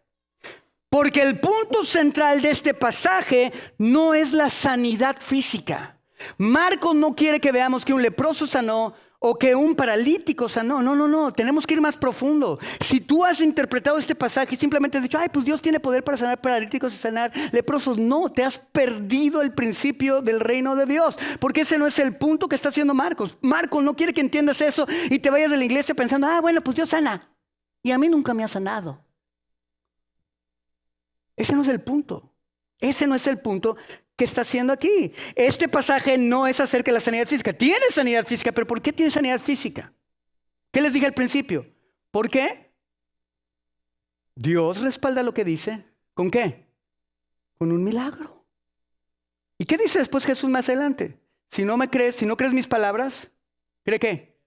Speaker 1: Porque el punto central de este pasaje no es la sanidad física. Marcos no quiere que veamos que un leproso sanó o que un paralítico sanó. No. Tenemos que ir más profundo. Si tú has interpretado este pasaje y simplemente has dicho, pues Dios tiene poder para sanar paralíticos y sanar leprosos. No, te has perdido el principio del reino de Dios. Porque ese no es el punto que está haciendo Marcos. Marcos no quiere que entiendas eso y te vayas de la iglesia pensando, bueno, pues Dios sana. Y a mí nunca me ha sanado. Ese no es el punto. Ese no es el punto que está haciendo aquí. Este pasaje no es acerca de la sanidad física. Tiene sanidad física, pero ¿por qué tiene sanidad física? ¿Qué les dije al principio? ¿Por qué? Dios respalda lo que dice. ¿Con qué? Con un milagro. ¿Y qué dice después Jesús más adelante? Si no me crees, si no crees mis palabras, ¿cree qué?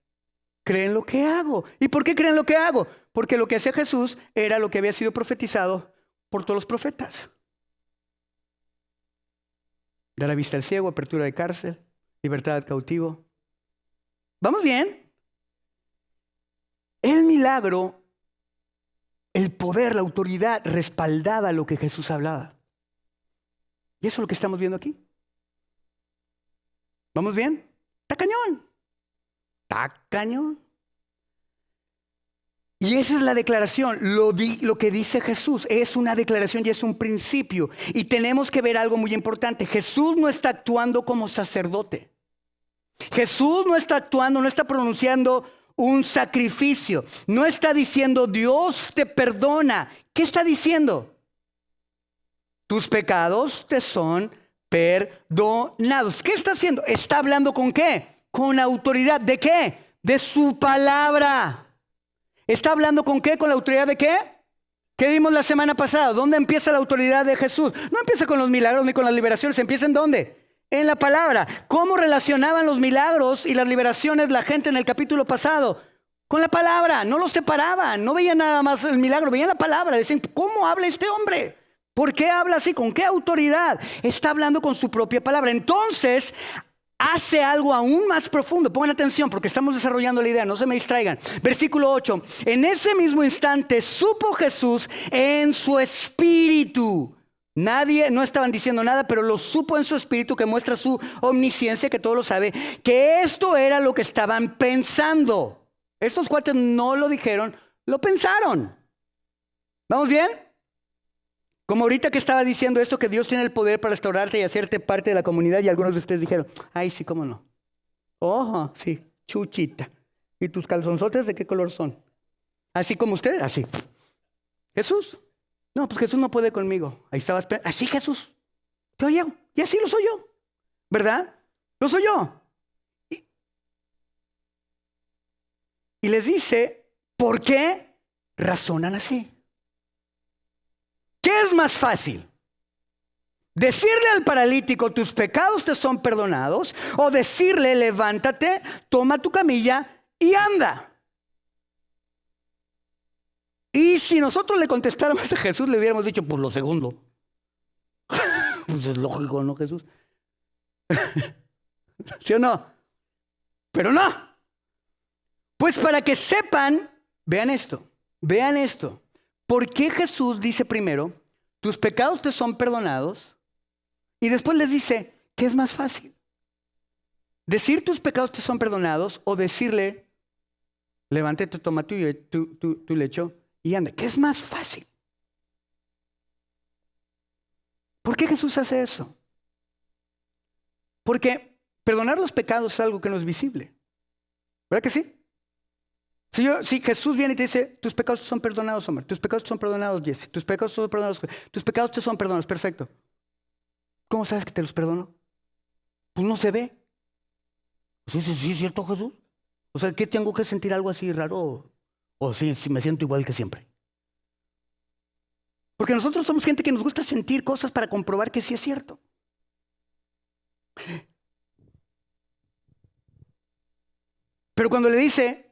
Speaker 1: Cree en lo que hago. ¿Y por qué creen lo que hago? Porque lo que hacía Jesús era lo que había sido profetizado por todos los profetas. Dar a vista al ciego, apertura de cárcel, libertad al cautivo. ¿Vamos bien? El milagro, el poder, la autoridad respaldaba lo que Jesús hablaba. Y eso es lo que estamos viendo aquí. ¿Vamos bien? Está cañón. Está cañón. Y esa es la declaración, lo que dice Jesús. Es una declaración y es un principio. Y tenemos que ver algo muy importante. Jesús no está actuando como sacerdote. Jesús no está actuando, no está pronunciando un sacrificio. No está diciendo, Dios te perdona. ¿Qué está diciendo? Tus pecados te son perdonados. ¿Qué está haciendo? Está hablando ¿con qué? Con autoridad. ¿De qué? De su palabra. ¿Está hablando con qué? ¿Con la autoridad de qué? ¿Qué vimos la semana pasada? ¿Dónde empieza la autoridad de Jesús? No empieza con los milagros ni con las liberaciones. ¿Empieza en dónde? En la palabra. ¿Cómo relacionaban los milagros y las liberaciones la gente en el capítulo pasado? Con la palabra. No los separaban. No veían nada más el milagro. Veían la palabra. Decían, ¿cómo habla este hombre? ¿Por qué habla así? ¿Con qué autoridad? Está hablando con su propia palabra. Entonces hace algo aún más profundo. Pongan atención porque estamos desarrollando la idea, no se me distraigan. Versículo 8. En ese mismo instante supo Jesús en su espíritu. No estaban diciendo nada, pero lo supo en su espíritu, que muestra su omnisciencia, que todo lo sabe, que esto era lo que estaban pensando. Estos cuates no lo dijeron, lo pensaron. ¿Vamos bien? Como ahorita que estaba diciendo esto, que Dios tiene el poder para restaurarte y hacerte parte de la comunidad, y algunos de ustedes dijeron, ay, sí, cómo no. Ojo, sí, chuchita. ¿Y tus calzonzotes de qué color son? Así como usted, así. Jesús. No, pues Jesús no puede conmigo. Ahí estabas, así Jesús. Te oye, y así lo soy yo. ¿Verdad? Lo soy yo. Y les dice, ¿por qué razonan así? ¿Qué es más fácil? ¿Decirle al paralítico, tus pecados te son perdonados? ¿O decirle, levántate, toma tu camilla y anda? Y si nosotros le contestáramos a Jesús, le hubiéramos dicho, pues lo segundo. Pues es lógico, ¿no, Jesús? ¿Sí o no? Pero no. Pues para que sepan, vean esto. ¿Por qué Jesús dice primero, tus pecados te son perdonados? Y después les dice, ¿qué es más fácil? ¿Decir tus pecados te son perdonados o decirle, levántate, toma tu lecho y anda? ¿Qué es más fácil? ¿Por qué Jesús hace eso? Porque perdonar los pecados es algo que no es visible. ¿Verdad que sí? Si Jesús viene y te dice, tus pecados te son perdonados, Omar, tus pecados te son perdonados, Jesse, tus pecados te son perdonados, tus pecados te son perdonados, perfecto. ¿Cómo sabes que te los perdono? Pues no se ve. Sí, ¿es cierto, Jesús? O sea, ¿qué tengo que sentir algo así raro? O sí, me siento igual que siempre. Porque nosotros somos gente que nos gusta sentir cosas para comprobar que sí es cierto. Pero cuando le dice,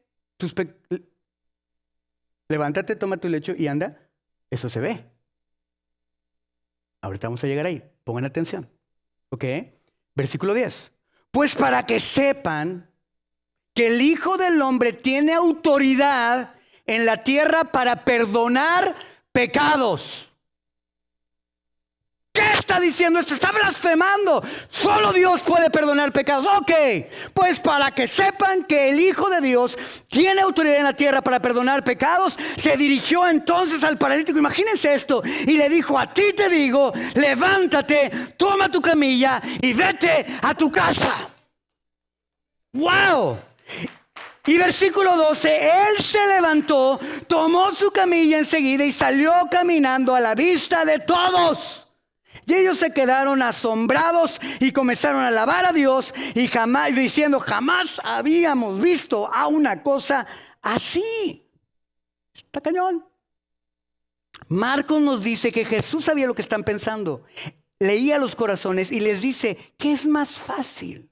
Speaker 1: levántate, toma tu lecho y anda, eso se ve. Ahorita vamos a llegar ahí, pongan atención. ¿Ok? Versículo 10. Pues para que sepan que el Hijo del Hombre tiene autoridad en la tierra para perdonar pecados. ¿Qué está diciendo esto? Está blasfemando. Solo Dios puede perdonar pecados. Ok, pues para que sepan que el Hijo de Dios tiene autoridad en la tierra para perdonar pecados, se dirigió entonces al paralítico. Imagínense esto. Y le dijo, a ti te digo, levántate, toma tu camilla y vete a tu casa. ¡Wow! Y versículo 12, él se levantó, tomó su camilla enseguida y salió caminando a la vista de todos. Y ellos se quedaron asombrados y comenzaron a alabar a Dios y diciendo, jamás habíamos visto a una cosa así. Está cañón. Marcos nos dice que Jesús sabía lo que están pensando. Leía los corazones y les dice, ¿qué es más fácil?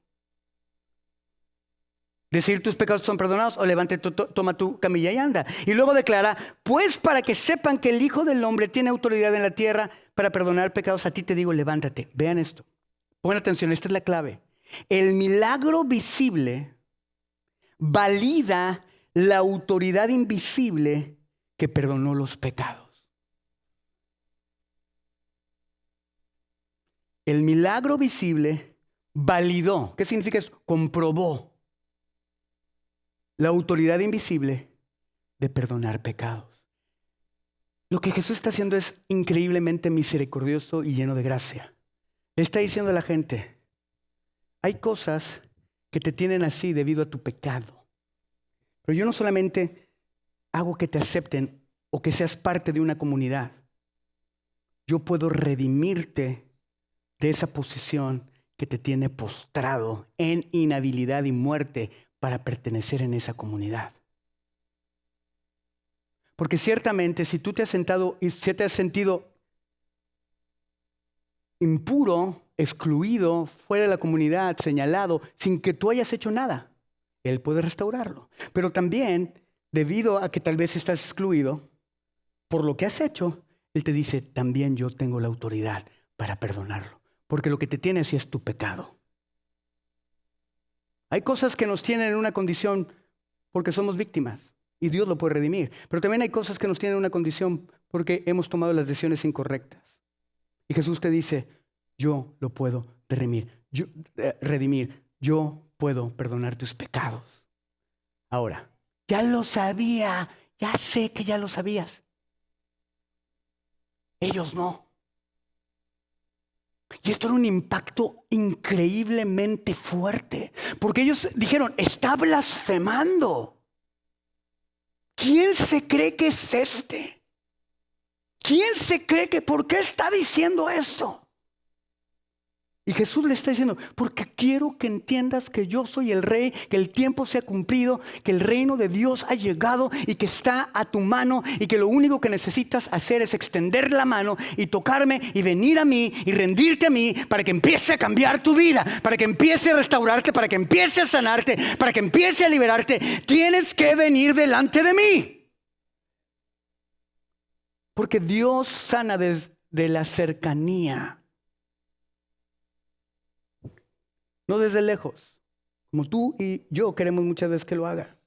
Speaker 1: Decir tus pecados son perdonados o levántate, toma tu camilla y anda. Y luego declara, pues para que sepan que el Hijo del Hombre tiene autoridad en la tierra para perdonar pecados, a ti te digo, levántate. Vean esto. Pongan atención, esta es la clave. El milagro visible valida la autoridad invisible que perdonó los pecados. El milagro visible validó. ¿Qué significa eso? Comprobó la autoridad invisible de perdonar pecados. Lo que Jesús está haciendo es increíblemente misericordioso y lleno de gracia. Le está diciendo a la gente, hay cosas que te tienen así debido a tu pecado. Pero yo no solamente hago que te acepten o que seas parte de una comunidad. Yo puedo redimirte de esa posición que te tiene postrado en inhabilidad y muerte para pertenecer en esa comunidad. Porque ciertamente si tú te has sentado y se te has sentido impuro, excluido, fuera de la comunidad, señalado, sin que tú hayas hecho nada, Él puede restaurarlo. Pero también, debido a que tal vez estás excluido por lo que has hecho, Él te dice, también yo tengo la autoridad para perdonarlo. Porque lo que te tiene así es tu pecado. Hay cosas que nos tienen en una condición porque somos víctimas y Dios lo puede redimir. Pero también hay cosas que nos tienen en una condición porque hemos tomado las decisiones incorrectas. Y Jesús te dice, yo lo puedo redimir. Yo puedo perdonar tus pecados. Ahora, ya lo sabía, ya sé que ya lo sabías. Ellos no. Y esto era un impacto increíblemente fuerte, porque ellos dijeron, está blasfemando. ¿Quién se cree que es este? ¿Quién se cree que por qué está diciendo esto? Y Jesús le está diciendo, porque quiero que entiendas que yo soy el rey, que el tiempo se ha cumplido, que el reino de Dios ha llegado y que está a tu mano y que lo único que necesitas hacer es extender la mano y tocarme y venir a mí y rendirte a mí para que empiece a cambiar tu vida, para que empiece a restaurarte, para que empiece a sanarte, para que empiece a liberarte. Tienes que venir delante de mí. Porque Dios sana desde la cercanía. No desde lejos, como tú y yo queremos muchas veces que lo haga.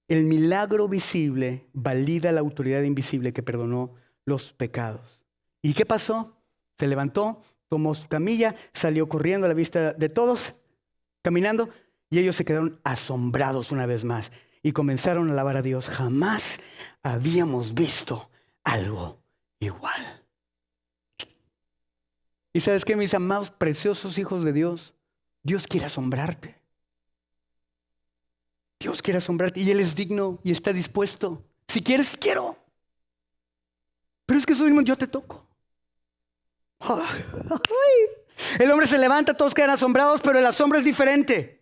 Speaker 1: El milagro visible valida la autoridad invisible que perdonó los pecados. ¿Y qué pasó? Se levantó, tomó su camilla, salió corriendo a la vista de todos, caminando, y ellos se quedaron asombrados una vez más y comenzaron a alabar a Dios. Jamás habíamos visto algo igual. ¿Y sabes qué, mis amados, preciosos hijos de Dios? Dios quiere asombrarte. Dios quiere asombrarte y Él es digno y está dispuesto. Si quieres, quiero. Pero es que soy yo te toco. El hombre se levanta, todos quedan asombrados, pero el asombro es diferente.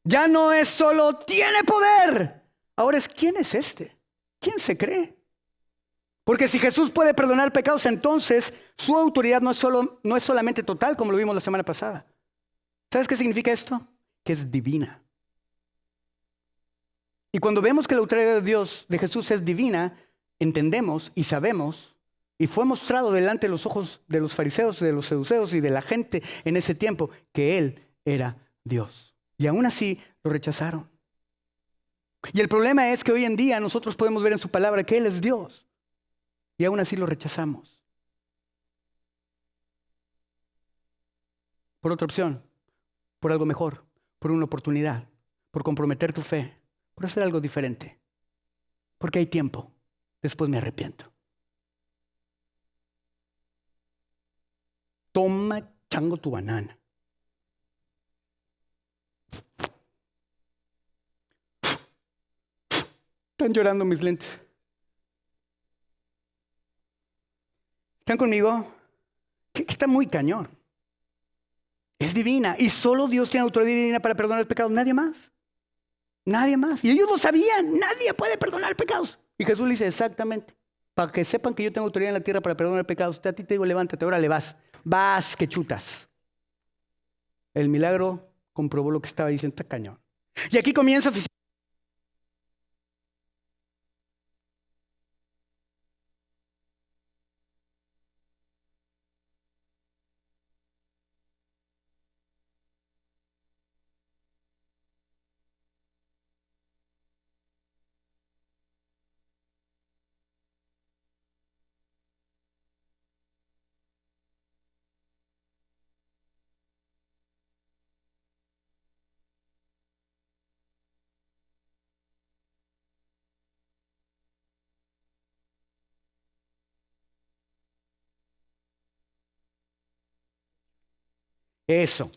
Speaker 1: Ya no es solo tiene poder. Ahora es ¿quién es este? ¿Quién se cree? Porque si Jesús puede perdonar pecados, entonces su autoridad no es solamente total, como lo vimos la semana pasada. ¿Sabes qué significa esto? Que es divina. Y cuando vemos que la autoridad de Dios, de Jesús, es divina, entendemos y sabemos, y fue mostrado delante de los ojos de los fariseos, de los saduceos y de la gente en ese tiempo, que Él era Dios. Y aún así lo rechazaron. Y el problema es que hoy en día nosotros podemos ver en su palabra que Él es Dios. Y aún así lo rechazamos. Por otra opción, por algo mejor, por una oportunidad, por comprometer tu fe, por hacer algo diferente. Porque hay tiempo. Después me arrepiento. Toma, chango, tu banana. Están llorando mis lentes. ¿Están conmigo? Que está muy cañón. Es divina. Y solo Dios tiene autoridad divina para perdonar el pecado. Nadie más. Nadie más. Y ellos lo sabían. Nadie puede perdonar pecados. Y Jesús le dice exactamente. Para que sepan que yo tengo autoridad en la tierra para perdonar pecados. A ti te digo, levántate, ahora le vas. Vas que chutas. El milagro comprobó lo que estaba diciendo. Está cañón. Y aquí comienza oficialmente. Eso.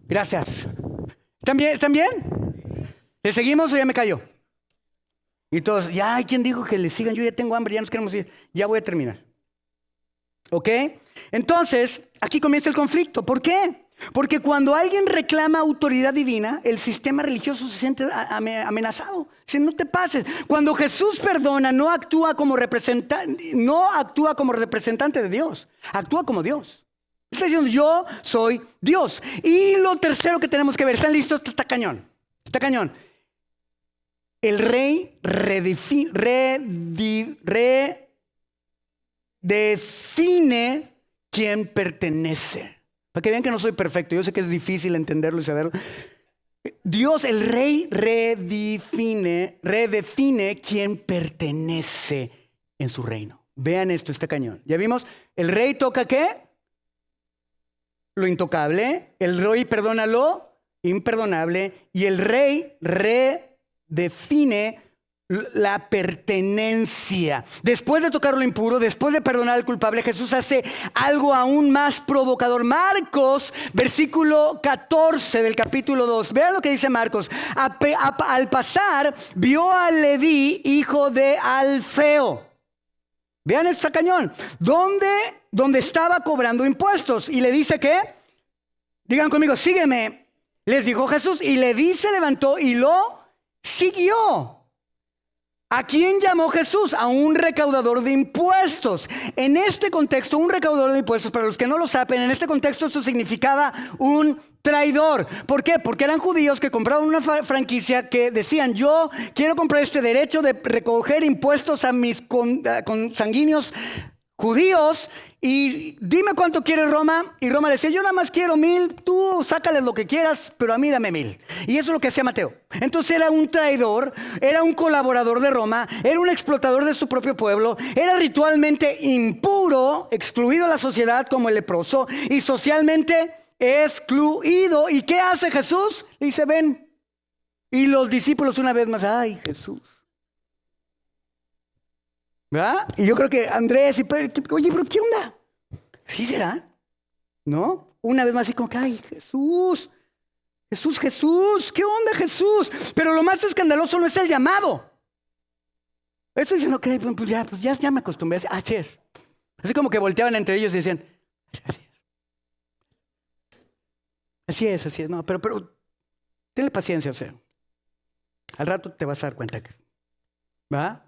Speaker 1: Gracias. ¿Están bien? ¿Están bien? ¿Le seguimos o ya me cayó? Y todos, ya hay quien dijo que le sigan, yo ya tengo hambre, ya nos queremos ir, ya voy a terminar. ¿Ok? Entonces, aquí comienza el conflicto. ¿Por qué? Porque cuando alguien reclama autoridad divina, el sistema religioso se siente amenazado. Si no te pases. Cuando Jesús perdona, no actúa como representante de Dios, actúa como Dios. Está diciendo, yo soy Dios. Y lo tercero que tenemos que ver, ¿están listos? Está cañón. Está cañón. El rey redefine quién pertenece. Para que vean que no soy perfecto. Yo sé que es difícil entenderlo y saberlo. Dios, el rey, redefine quién pertenece en su reino. Vean esto, está cañón. ¿Ya vimos? El rey toca ¿qué? Lo intocable. El rey perdona lo imperdonable. Y el rey redefine la pertenencia. Después de tocar lo impuro, después de perdonar al culpable, Jesús hace algo aún más provocador. Marcos, versículo 14 del capítulo 2. Vean lo que dice Marcos. Al pasar, vio a Leví, hijo de Alfeo. Vean esta cañón. Donde estaba cobrando impuestos. Y le dice ¿qué? Digan conmigo, sígueme. Les dijo Jesús. Y Leví se levantó y lo siguió. ¿A quién llamó Jesús? A un recaudador de impuestos. En este contexto, un recaudador de impuestos, para los que no lo saben, en este contexto esto significaba un traidor. ¿Por qué? Porque eran judíos que compraban una franquicia que decían: yo quiero comprar este derecho de recoger impuestos a mis consanguíneos judíos, y dime cuánto quiere Roma. Y Roma decía: yo nada más quiero 1000, tú sácales lo que quieras, pero a mí dame 1000. Y eso es lo que hacía Mateo. Entonces era un traidor, era un colaborador de Roma, era un explotador de su propio pueblo, era ritualmente impuro, excluido de la sociedad como el leproso, y socialmente excluido. ¿Y qué hace Jesús? Le dice: ven. Y los discípulos una vez más: ay, Jesús. ¿Verdad? Y yo creo que Andrés y Pedro: oye, pero ¿qué onda? ¿Sí será? ¿No? Una vez más así como que: ay, Jesús, ¿qué onda, Jesús? Pero lo más escandaloso no es el llamado. Eso dicen: ok, pues ya me acostumbré. Así es. Así como que volteaban entre ellos y decían: así es. No, pero tenle paciencia, o sea. Al rato te vas a dar cuenta. ¿Va?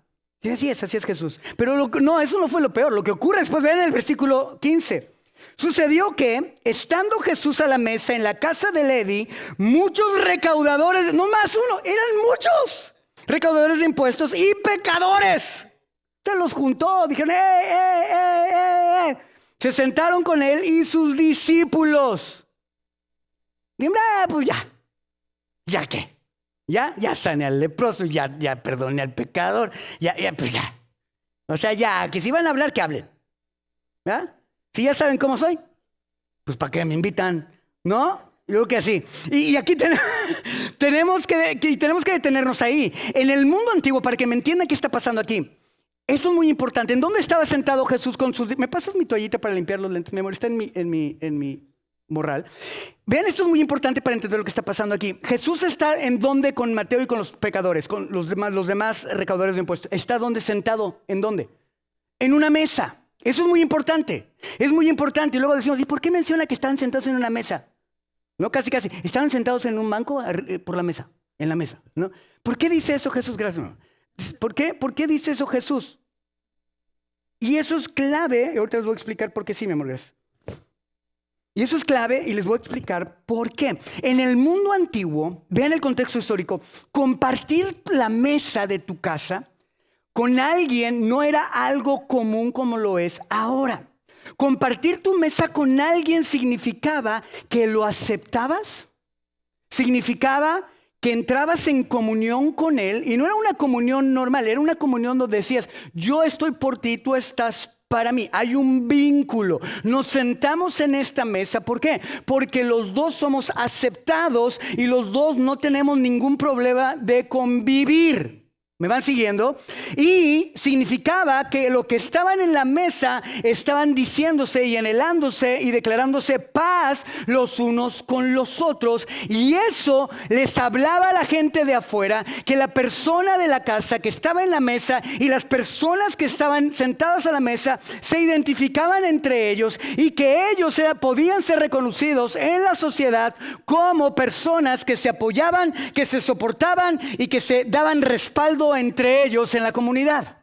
Speaker 1: Así es Jesús. Pero no, eso no fue lo peor. Lo que ocurre después, vean el versículo 15. Sucedió que, estando Jesús a la mesa en la casa de Leví, muchos recaudadores, no más uno, eran muchos recaudadores de impuestos y pecadores, se los juntó. Dijeron: Se sentaron con él y sus discípulos. Dijeron: pues ¿ya qué? Ya sané al leproso, ya perdoné al pecador, pues ya. O sea, ya, que si van a hablar, que hablen. ¿Verdad? Si ya saben cómo soy, pues ¿para qué me invitan? ¿No? Yo creo que así. Y aquí tenemos que detenernos ahí. En el mundo antiguo, para que me entiendan qué está pasando aquí. Esto es muy importante. ¿En dónde estaba sentado Jesús con sus... ¿Me pasas mi toallita para limpiar los lentes? Mi amor, está en mi morral. Vean, esto es muy importante para entender lo que está pasando aquí. Jesús está en donde con Mateo y con los pecadores, con los demás recaudadores de impuestos. ¿Está dónde sentado? ¿En dónde? En una mesa. Eso es muy importante. Es muy importante. Y luego decimos: ¿y por qué menciona que estaban sentados en una mesa? No, casi. Estaban sentados en un banco por la mesa, en la mesa, ¿no? ¿Por qué dice eso Jesús? Gracias. ¿Por qué dice eso Jesús? Y eso es clave. Y ahorita les voy a explicar por qué sí, mi amor. Gracias. Y eso es clave y les voy a explicar por qué. En el mundo antiguo, vean el contexto histórico, compartir la mesa de tu casa con alguien no era algo común como lo es ahora. Compartir tu mesa con alguien significaba que lo aceptabas, significaba que entrabas en comunión con él, y no era una comunión normal, era una comunión donde decías: yo estoy por ti, tú estás para mí. Hay un vínculo. Nos sentamos en esta mesa. ¿Por qué? Porque los dos somos aceptados y los dos no tenemos ningún problema de convivir. ¿Me van siguiendo? Y significaba que lo que estaban en la mesa estaban diciéndose y anhelándose y declarándose paz los unos con los otros. Y eso les hablaba a la gente de afuera, que la persona de la casa que estaba en la mesa y las personas que estaban sentadas a la mesa se identificaban entre ellos, y que ellos podían ser reconocidos en la sociedad como personas que se apoyaban, que se soportaban y que se daban respaldo entre ellos en la comunidad.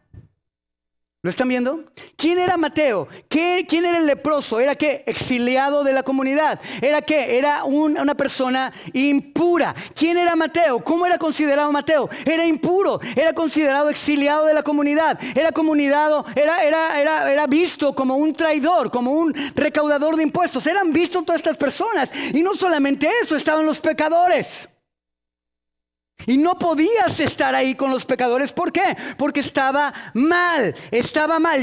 Speaker 1: ¿Lo están viendo? ¿Quién era Mateo? ¿Quién era el leproso? ¿Era qué? Exiliado de la comunidad. ¿Era qué? Era una persona impura. ¿Quién era Mateo? ¿Cómo era considerado Mateo? Era impuro, era considerado exiliado de la comunidad. Era visto como un traidor, como un recaudador de impuestos. Eran vistos todas estas personas. Y no solamente eso, estaban los pecadores. Y no podías estar ahí con los pecadores. ¿Por qué? Porque estaba mal.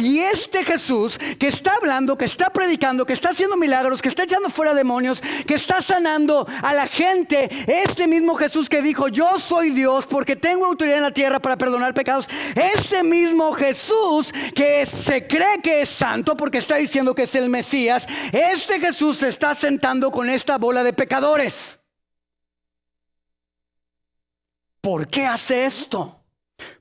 Speaker 1: Y este Jesús que está hablando, que está predicando, que está haciendo milagros, que está echando fuera demonios, que está sanando a la gente, este mismo Jesús que dijo: yo soy Dios porque tengo autoridad en la tierra para perdonar pecados, este mismo Jesús que se cree que es santo porque está diciendo que es el Mesías, este Jesús se está sentando con esta bola de pecadores. ¿Por qué hace esto?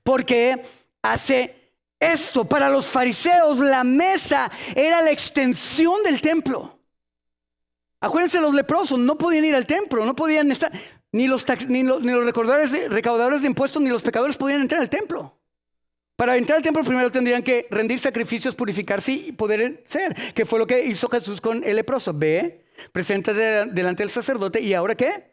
Speaker 1: Porque hace esto. Para los fariseos, la mesa era la extensión del templo. Acuérdense, los leprosos no podían ir al templo, no podían estar, ni los recaudadores de impuestos ni los pecadores podían entrar al templo. Para entrar al templo primero tendrían que rendir sacrificios, purificarse y poder ser, que fue lo que hizo Jesús con el leproso. Ve, preséntate delante del sacerdote y ¿ahora qué?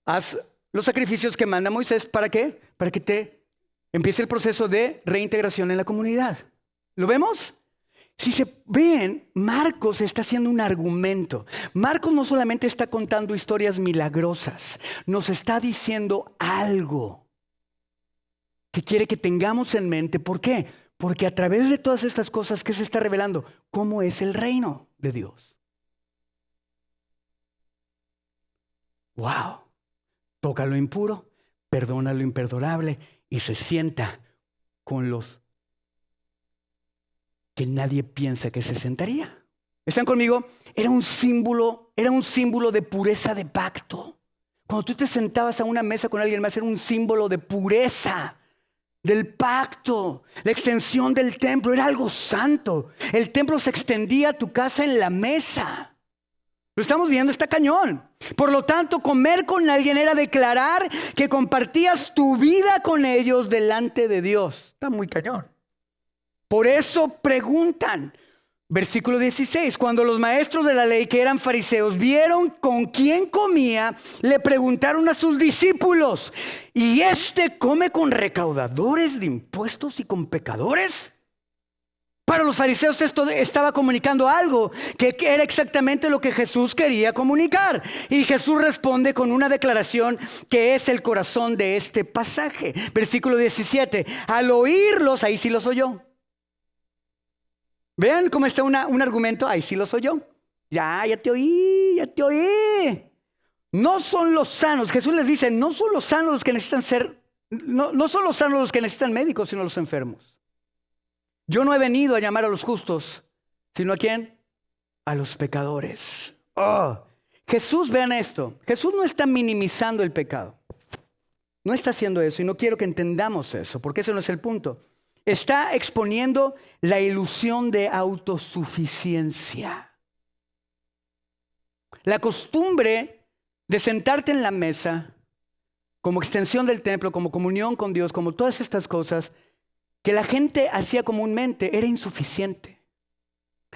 Speaker 1: Haz los sacrificios que manda Moisés. ¿Para qué? Para que te empiece el proceso de reintegración en la comunidad. ¿Lo vemos? Si se ven, Marcos está haciendo un argumento. Marcos no solamente está contando historias milagrosas, nos está diciendo algo que quiere que tengamos en mente. ¿Por qué? Porque a través de todas estas cosas, ¿qué se está revelando? ¿Cómo es el reino de Dios? ¡Wow! Toca lo impuro, perdona lo imperdonable y se sienta con los que nadie piensa que se sentaría. ¿Están conmigo? Era un símbolo de pureza de pacto. Cuando tú te sentabas a una mesa con alguien más, era un símbolo de pureza del pacto. La extensión del templo era algo santo. El templo se extendía a tu casa en la mesa. Lo estamos viendo, está cañón. Por lo tanto, comer con alguien era declarar que compartías tu vida con ellos delante de Dios. Está muy cañón. Por eso preguntan, versículo 16, cuando los maestros de la ley, que eran fariseos, vieron con quién comía, le preguntaron a sus discípulos, ¿y este come con recaudadores de impuestos y con pecadores? Para los fariseos esto estaba comunicando algo que era exactamente lo que Jesús quería comunicar. Y Jesús responde con una declaración que es el corazón de este pasaje. Versículo 17, al oírlos, ahí sí los oyó. Vean cómo está un argumento, ahí sí los oyó. Ya te oí. No son los sanos, Jesús les dice, no son los sanos los que necesitan ser, no son los sanos los que necesitan médicos, sino los enfermos. Yo no he venido a llamar a los justos, sino ¿a quién? A los pecadores. Jesús, vean esto, Jesús no está minimizando el pecado. No está haciendo eso y no quiero que entendamos eso, porque ese no es el punto. Está exponiendo la ilusión de autosuficiencia. La costumbre de sentarte en la mesa como extensión del templo, como comunión con Dios, como todas estas cosas que la gente hacía comúnmente, era insuficiente.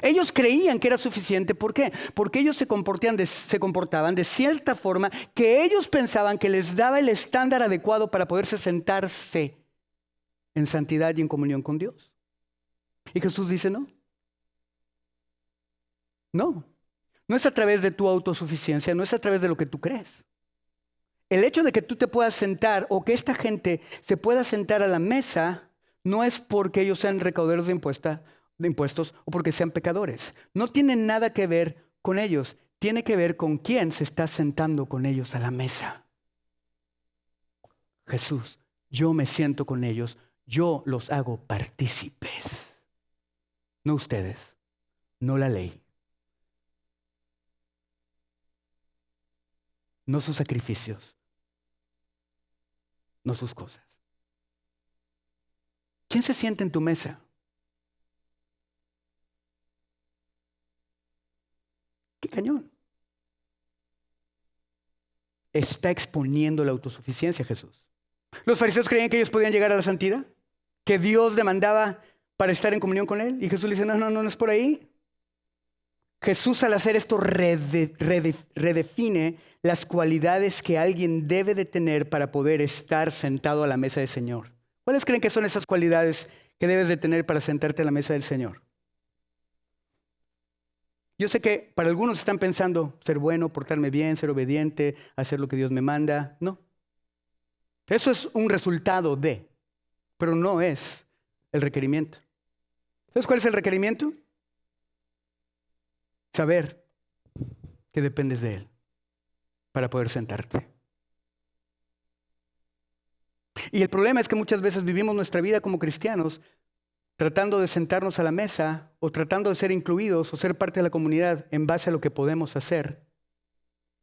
Speaker 1: Ellos creían que era suficiente. ¿Por qué? Porque ellos se comportaban de cierta forma que ellos pensaban que les daba el estándar adecuado para poderse sentarse en santidad y en comunión con Dios. Y Jesús dice no. No es a través de tu autosuficiencia, no es a través de lo que tú crees. El hecho de que tú te puedas sentar o que esta gente se pueda sentar a la mesa no es porque ellos sean recaudadores de impuestos o porque sean pecadores. No tiene nada que ver con ellos. Tiene que ver con quién se está sentando con ellos a la mesa. Jesús, yo me siento con ellos, yo los hago partícipes. No ustedes, no la ley. No sus sacrificios, no sus cosas. ¿Quién se sienta en tu mesa? ¡Qué cañón! Está exponiendo la autosuficiencia Jesús. ¿Los fariseos creían que ellos podían llegar a la santidad? ¿Que Dios demandaba para estar en comunión con Él? Y Jesús le dice, no es por ahí. Jesús al hacer esto redefine las cualidades que alguien debe de tener para poder estar sentado a la mesa del Señor. ¿Cuáles creen que son esas cualidades que debes de tener para sentarte a la mesa del Señor? Yo sé que para algunos están pensando ser bueno, portarme bien, ser obediente, hacer lo que Dios me manda. No. Eso es un resultado de, pero no es el requerimiento. ¿Sabes cuál es el requerimiento? Saber que dependes de Él para poder sentarte. Y el problema es que muchas veces vivimos nuestra vida como cristianos tratando de sentarnos a la mesa o tratando de ser incluidos o ser parte de la comunidad en base a lo que podemos hacer,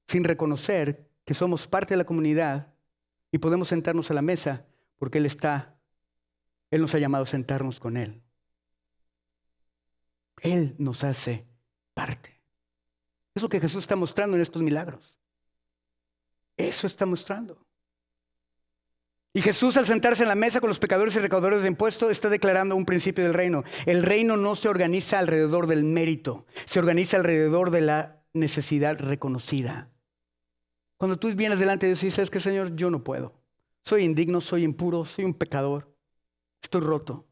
Speaker 1: sin reconocer que somos parte de la comunidad y podemos sentarnos a la mesa porque Él nos ha llamado a sentarnos con Él. Él nos hace parte. Es lo que Jesús está mostrando en estos milagros. Eso está mostrando. Y Jesús, al sentarse en la mesa con los pecadores y recaudadores de impuestos, está declarando un principio del reino. El reino no se organiza alrededor del mérito, se organiza alrededor de la necesidad reconocida. Cuando tú vienes delante de Dios y dices, ¿sabes qué, Señor? Yo no puedo. Soy indigno, soy impuro, soy un pecador. Estoy roto.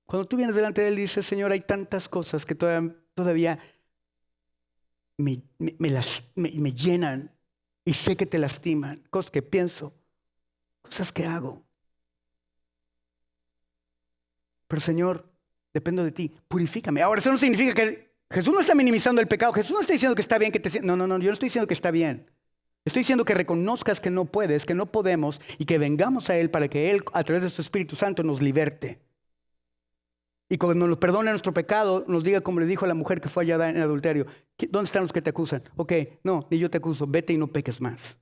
Speaker 1: Cuando tú vienes delante de Él y dices, Señor, hay tantas cosas que todavía me llenan y sé que te lastiman, cosas que pienso, cosas que hago. Pero Señor, dependo de ti, purifícame. Ahora, eso no significa que Jesús no está minimizando el pecado. Jesús no está diciendo que está bien que te... No, yo no estoy diciendo que está bien. Estoy diciendo que reconozcas que no puedes, que no podemos y que vengamos a Él para que Él, a través de su Espíritu Santo, nos liberte. Y cuando nos perdone nuestro pecado, nos diga como le dijo a la mujer que fue hallada en adulterio. ¿Dónde están los que te acusan? Ok, no, ni yo te acuso. Vete y no peques más.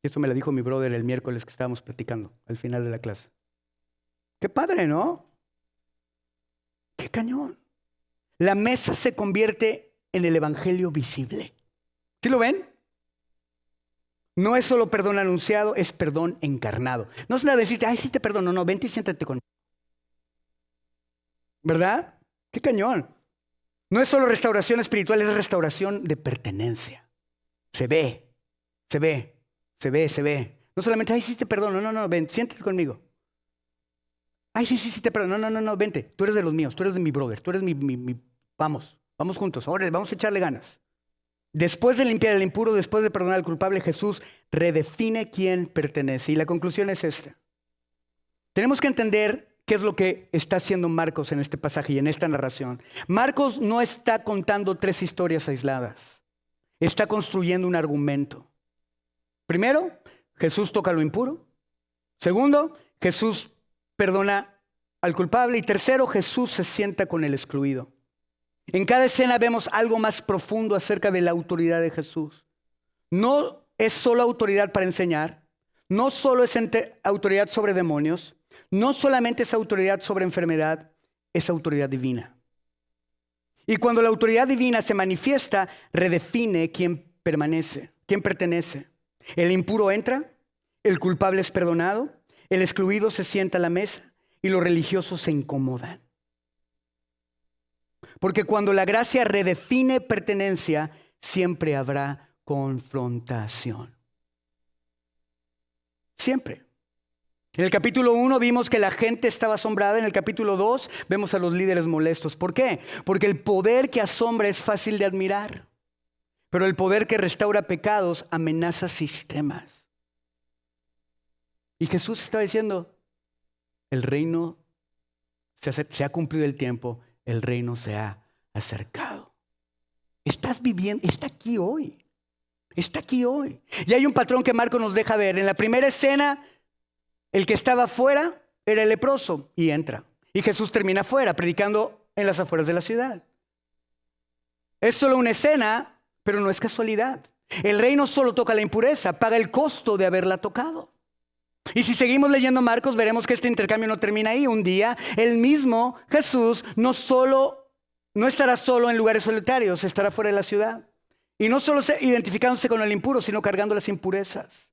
Speaker 1: Esto me lo dijo mi brother el miércoles que estábamos platicando al final de la clase. Qué padre, ¿no? Qué cañón. La mesa se convierte en el evangelio visible. ¿Sí lo ven? No es solo perdón anunciado, es perdón encarnado. No es nada de decirte, ay, sí te perdono. No, vente y siéntate conmigo. ¿Verdad? Qué cañón. No es solo restauración espiritual, es restauración de pertenencia. Se ve. No solamente, ay, sí te perdono. No, ven, siéntate conmigo. Ay, sí te perdono. No, vente. Tú eres de los míos, tú eres de mi brother, tú eres mi... Vamos juntos. Ahora vamos a echarle ganas. Después de limpiar el impuro, después de perdonar al culpable, Jesús redefine quién pertenece. Y la conclusión es esta. Tenemos que entender qué es lo que está haciendo Marcos en este pasaje y en esta narración. Marcos no está contando 3 historias aisladas. Está construyendo un argumento. Primero, Jesús toca lo impuro. Segundo, Jesús perdona al culpable. Y tercero, Jesús se sienta con el excluido. En cada escena vemos algo más profundo acerca de la autoridad de Jesús. No es solo autoridad para enseñar, no solo es autoridad sobre demonios, no solamente es autoridad sobre enfermedad, es autoridad divina. Y cuando la autoridad divina se manifiesta, redefine quién pertenece. El impuro entra, el culpable es perdonado, el excluido se sienta a la mesa y los religiosos se incomodan. Porque cuando la gracia redefine pertenencia, siempre habrá confrontación. Siempre. En el capítulo 1 vimos que la gente estaba asombrada. En el capítulo 2 vemos a los líderes molestos. ¿Por qué? Porque el poder que asombra es fácil de admirar. Pero el poder que restaura pecados amenaza sistemas. Y Jesús estaba diciendo, el reino se ha cumplido el tiempo. El reino se ha acercado. Estás viviendo, está aquí hoy. Y hay un patrón que Marcos nos deja ver. En la primera escena, el que estaba afuera era el leproso y entra. Y Jesús termina afuera, predicando en las afueras de la ciudad. Es solo una escena, pero no es casualidad. El reino solo toca la impureza, paga el costo de haberla tocado. Y si seguimos leyendo Marcos, veremos que este intercambio no termina ahí. Un día, el mismo Jesús no estará solo en lugares solitarios, estará fuera de la ciudad. Y no solo identificándose con el impuro, sino cargando las impurezas.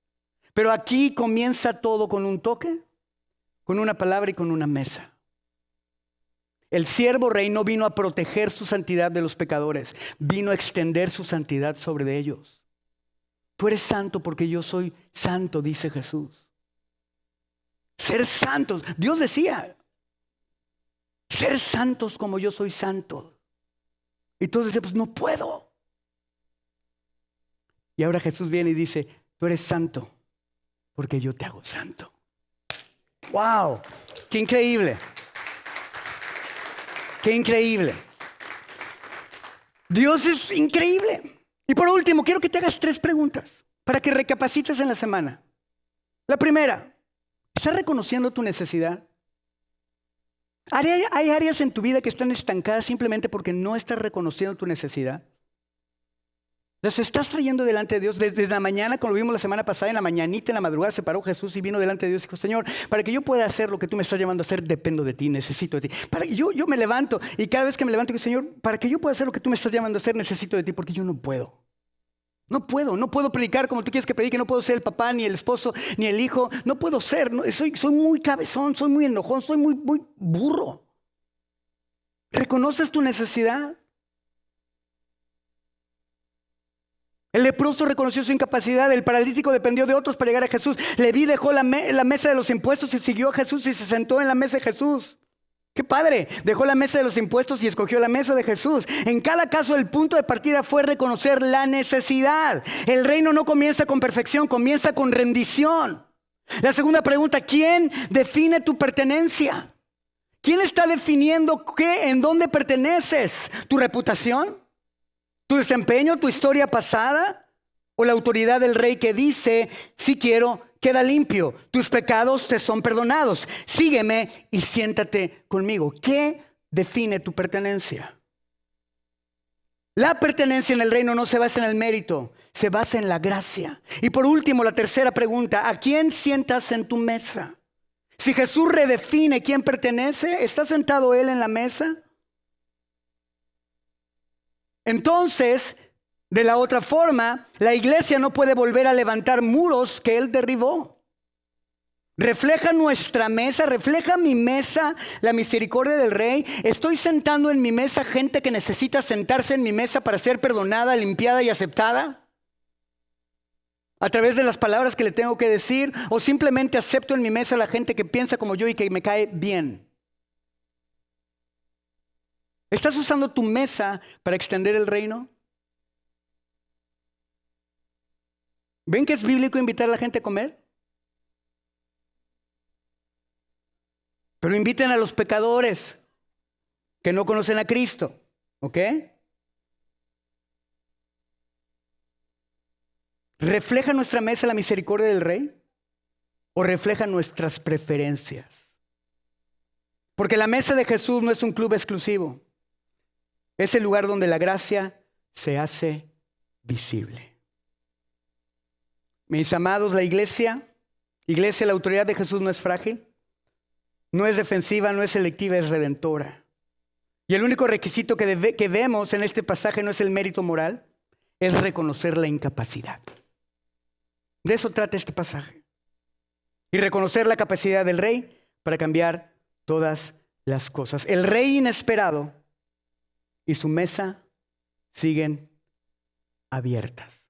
Speaker 1: Pero aquí comienza todo con un toque, con una palabra y con una mesa. El siervo rey no vino a proteger su santidad de los pecadores, vino a extender su santidad sobre ellos. Tú eres santo porque yo soy santo, dice Jesús. Ser santos. Dios decía, ser santos como yo soy santo. Y todos decían, pues no puedo. Y ahora Jesús viene y dice, tú eres santo porque yo te hago santo. ¡Wow! ¡Qué increíble! ¡Qué increíble! Dios es increíble. Y por último, quiero que te hagas 3 preguntas para que recapacites en la semana. La primera, ¿estás reconociendo tu necesidad? ¿Hay áreas en tu vida que están estancadas simplemente porque no estás reconociendo tu necesidad? Las estás trayendo delante de Dios. Desde la mañana, como lo vimos la semana pasada, en la mañanita, en la madrugada, se paró Jesús y vino delante de Dios y dijo, Señor, para que yo pueda hacer lo que tú me estás llamando a hacer, dependo de ti, necesito de ti. Yo me levanto y cada vez que me levanto digo, Señor, para que yo pueda hacer lo que tú me estás llamando a hacer, necesito de ti porque yo no puedo. No puedo predicar como tú quieres que predique, no puedo ser el papá, ni el esposo, ni el hijo, no puedo ser, soy muy cabezón, soy muy enojón, soy muy burro. ¿Reconoces tu necesidad? El leproso reconoció su incapacidad, el paralítico dependió de otros para llegar a Jesús. Leví dejó la mesa de los impuestos y siguió a Jesús y se sentó en la mesa de Jesús. ¡Qué padre! Dejó la mesa de los impuestos y escogió la mesa de Jesús. En cada caso, el punto de partida fue reconocer la necesidad. El reino no comienza con perfección, comienza con rendición. La segunda pregunta, ¿quién define tu pertenencia? ¿Quién está definiendo en dónde perteneces? ¿Tu reputación? ¿Tu desempeño? ¿Tu historia pasada? ¿O la autoridad del rey que dice, si quiero, queda limpio, tus pecados te son perdonados, sígueme y siéntate conmigo? ¿Qué define tu pertenencia? La pertenencia en el reino no se basa en el mérito, se basa en la gracia. Y por último, la tercera pregunta, ¿a quién sientas en tu mesa? Si Jesús redefine quién pertenece, ¿está sentado Él en la mesa? Entonces, de la otra forma, la iglesia no puede volver a levantar muros que Él derribó. ¿Refleja nuestra mesa? ¿Refleja mi mesa la misericordia del Rey? ¿Estoy sentando en mi mesa gente que necesita sentarse en mi mesa para ser perdonada, limpiada y aceptada? ¿A través de las palabras que le tengo que decir? ¿O simplemente acepto en mi mesa a la gente que piensa como yo y que me cae bien? ¿Estás usando tu mesa para extender el reino? ¿Ven que es bíblico invitar a la gente a comer? Pero inviten a los pecadores que no conocen a Cristo, ¿ok? ¿Refleja nuestra mesa la misericordia del Rey? ¿O refleja nuestras preferencias? Porque la mesa de Jesús no es un club exclusivo. Es el lugar donde la gracia se hace visible. Mis amados, la iglesia, la autoridad de Jesús no es frágil, no es defensiva, no es selectiva, es redentora. Y el único requisito que vemos en este pasaje no es el mérito moral, es reconocer la incapacidad. De eso trata este pasaje. Y reconocer la capacidad del Rey para cambiar todas las cosas. El Rey inesperado y su mesa siguen abiertas.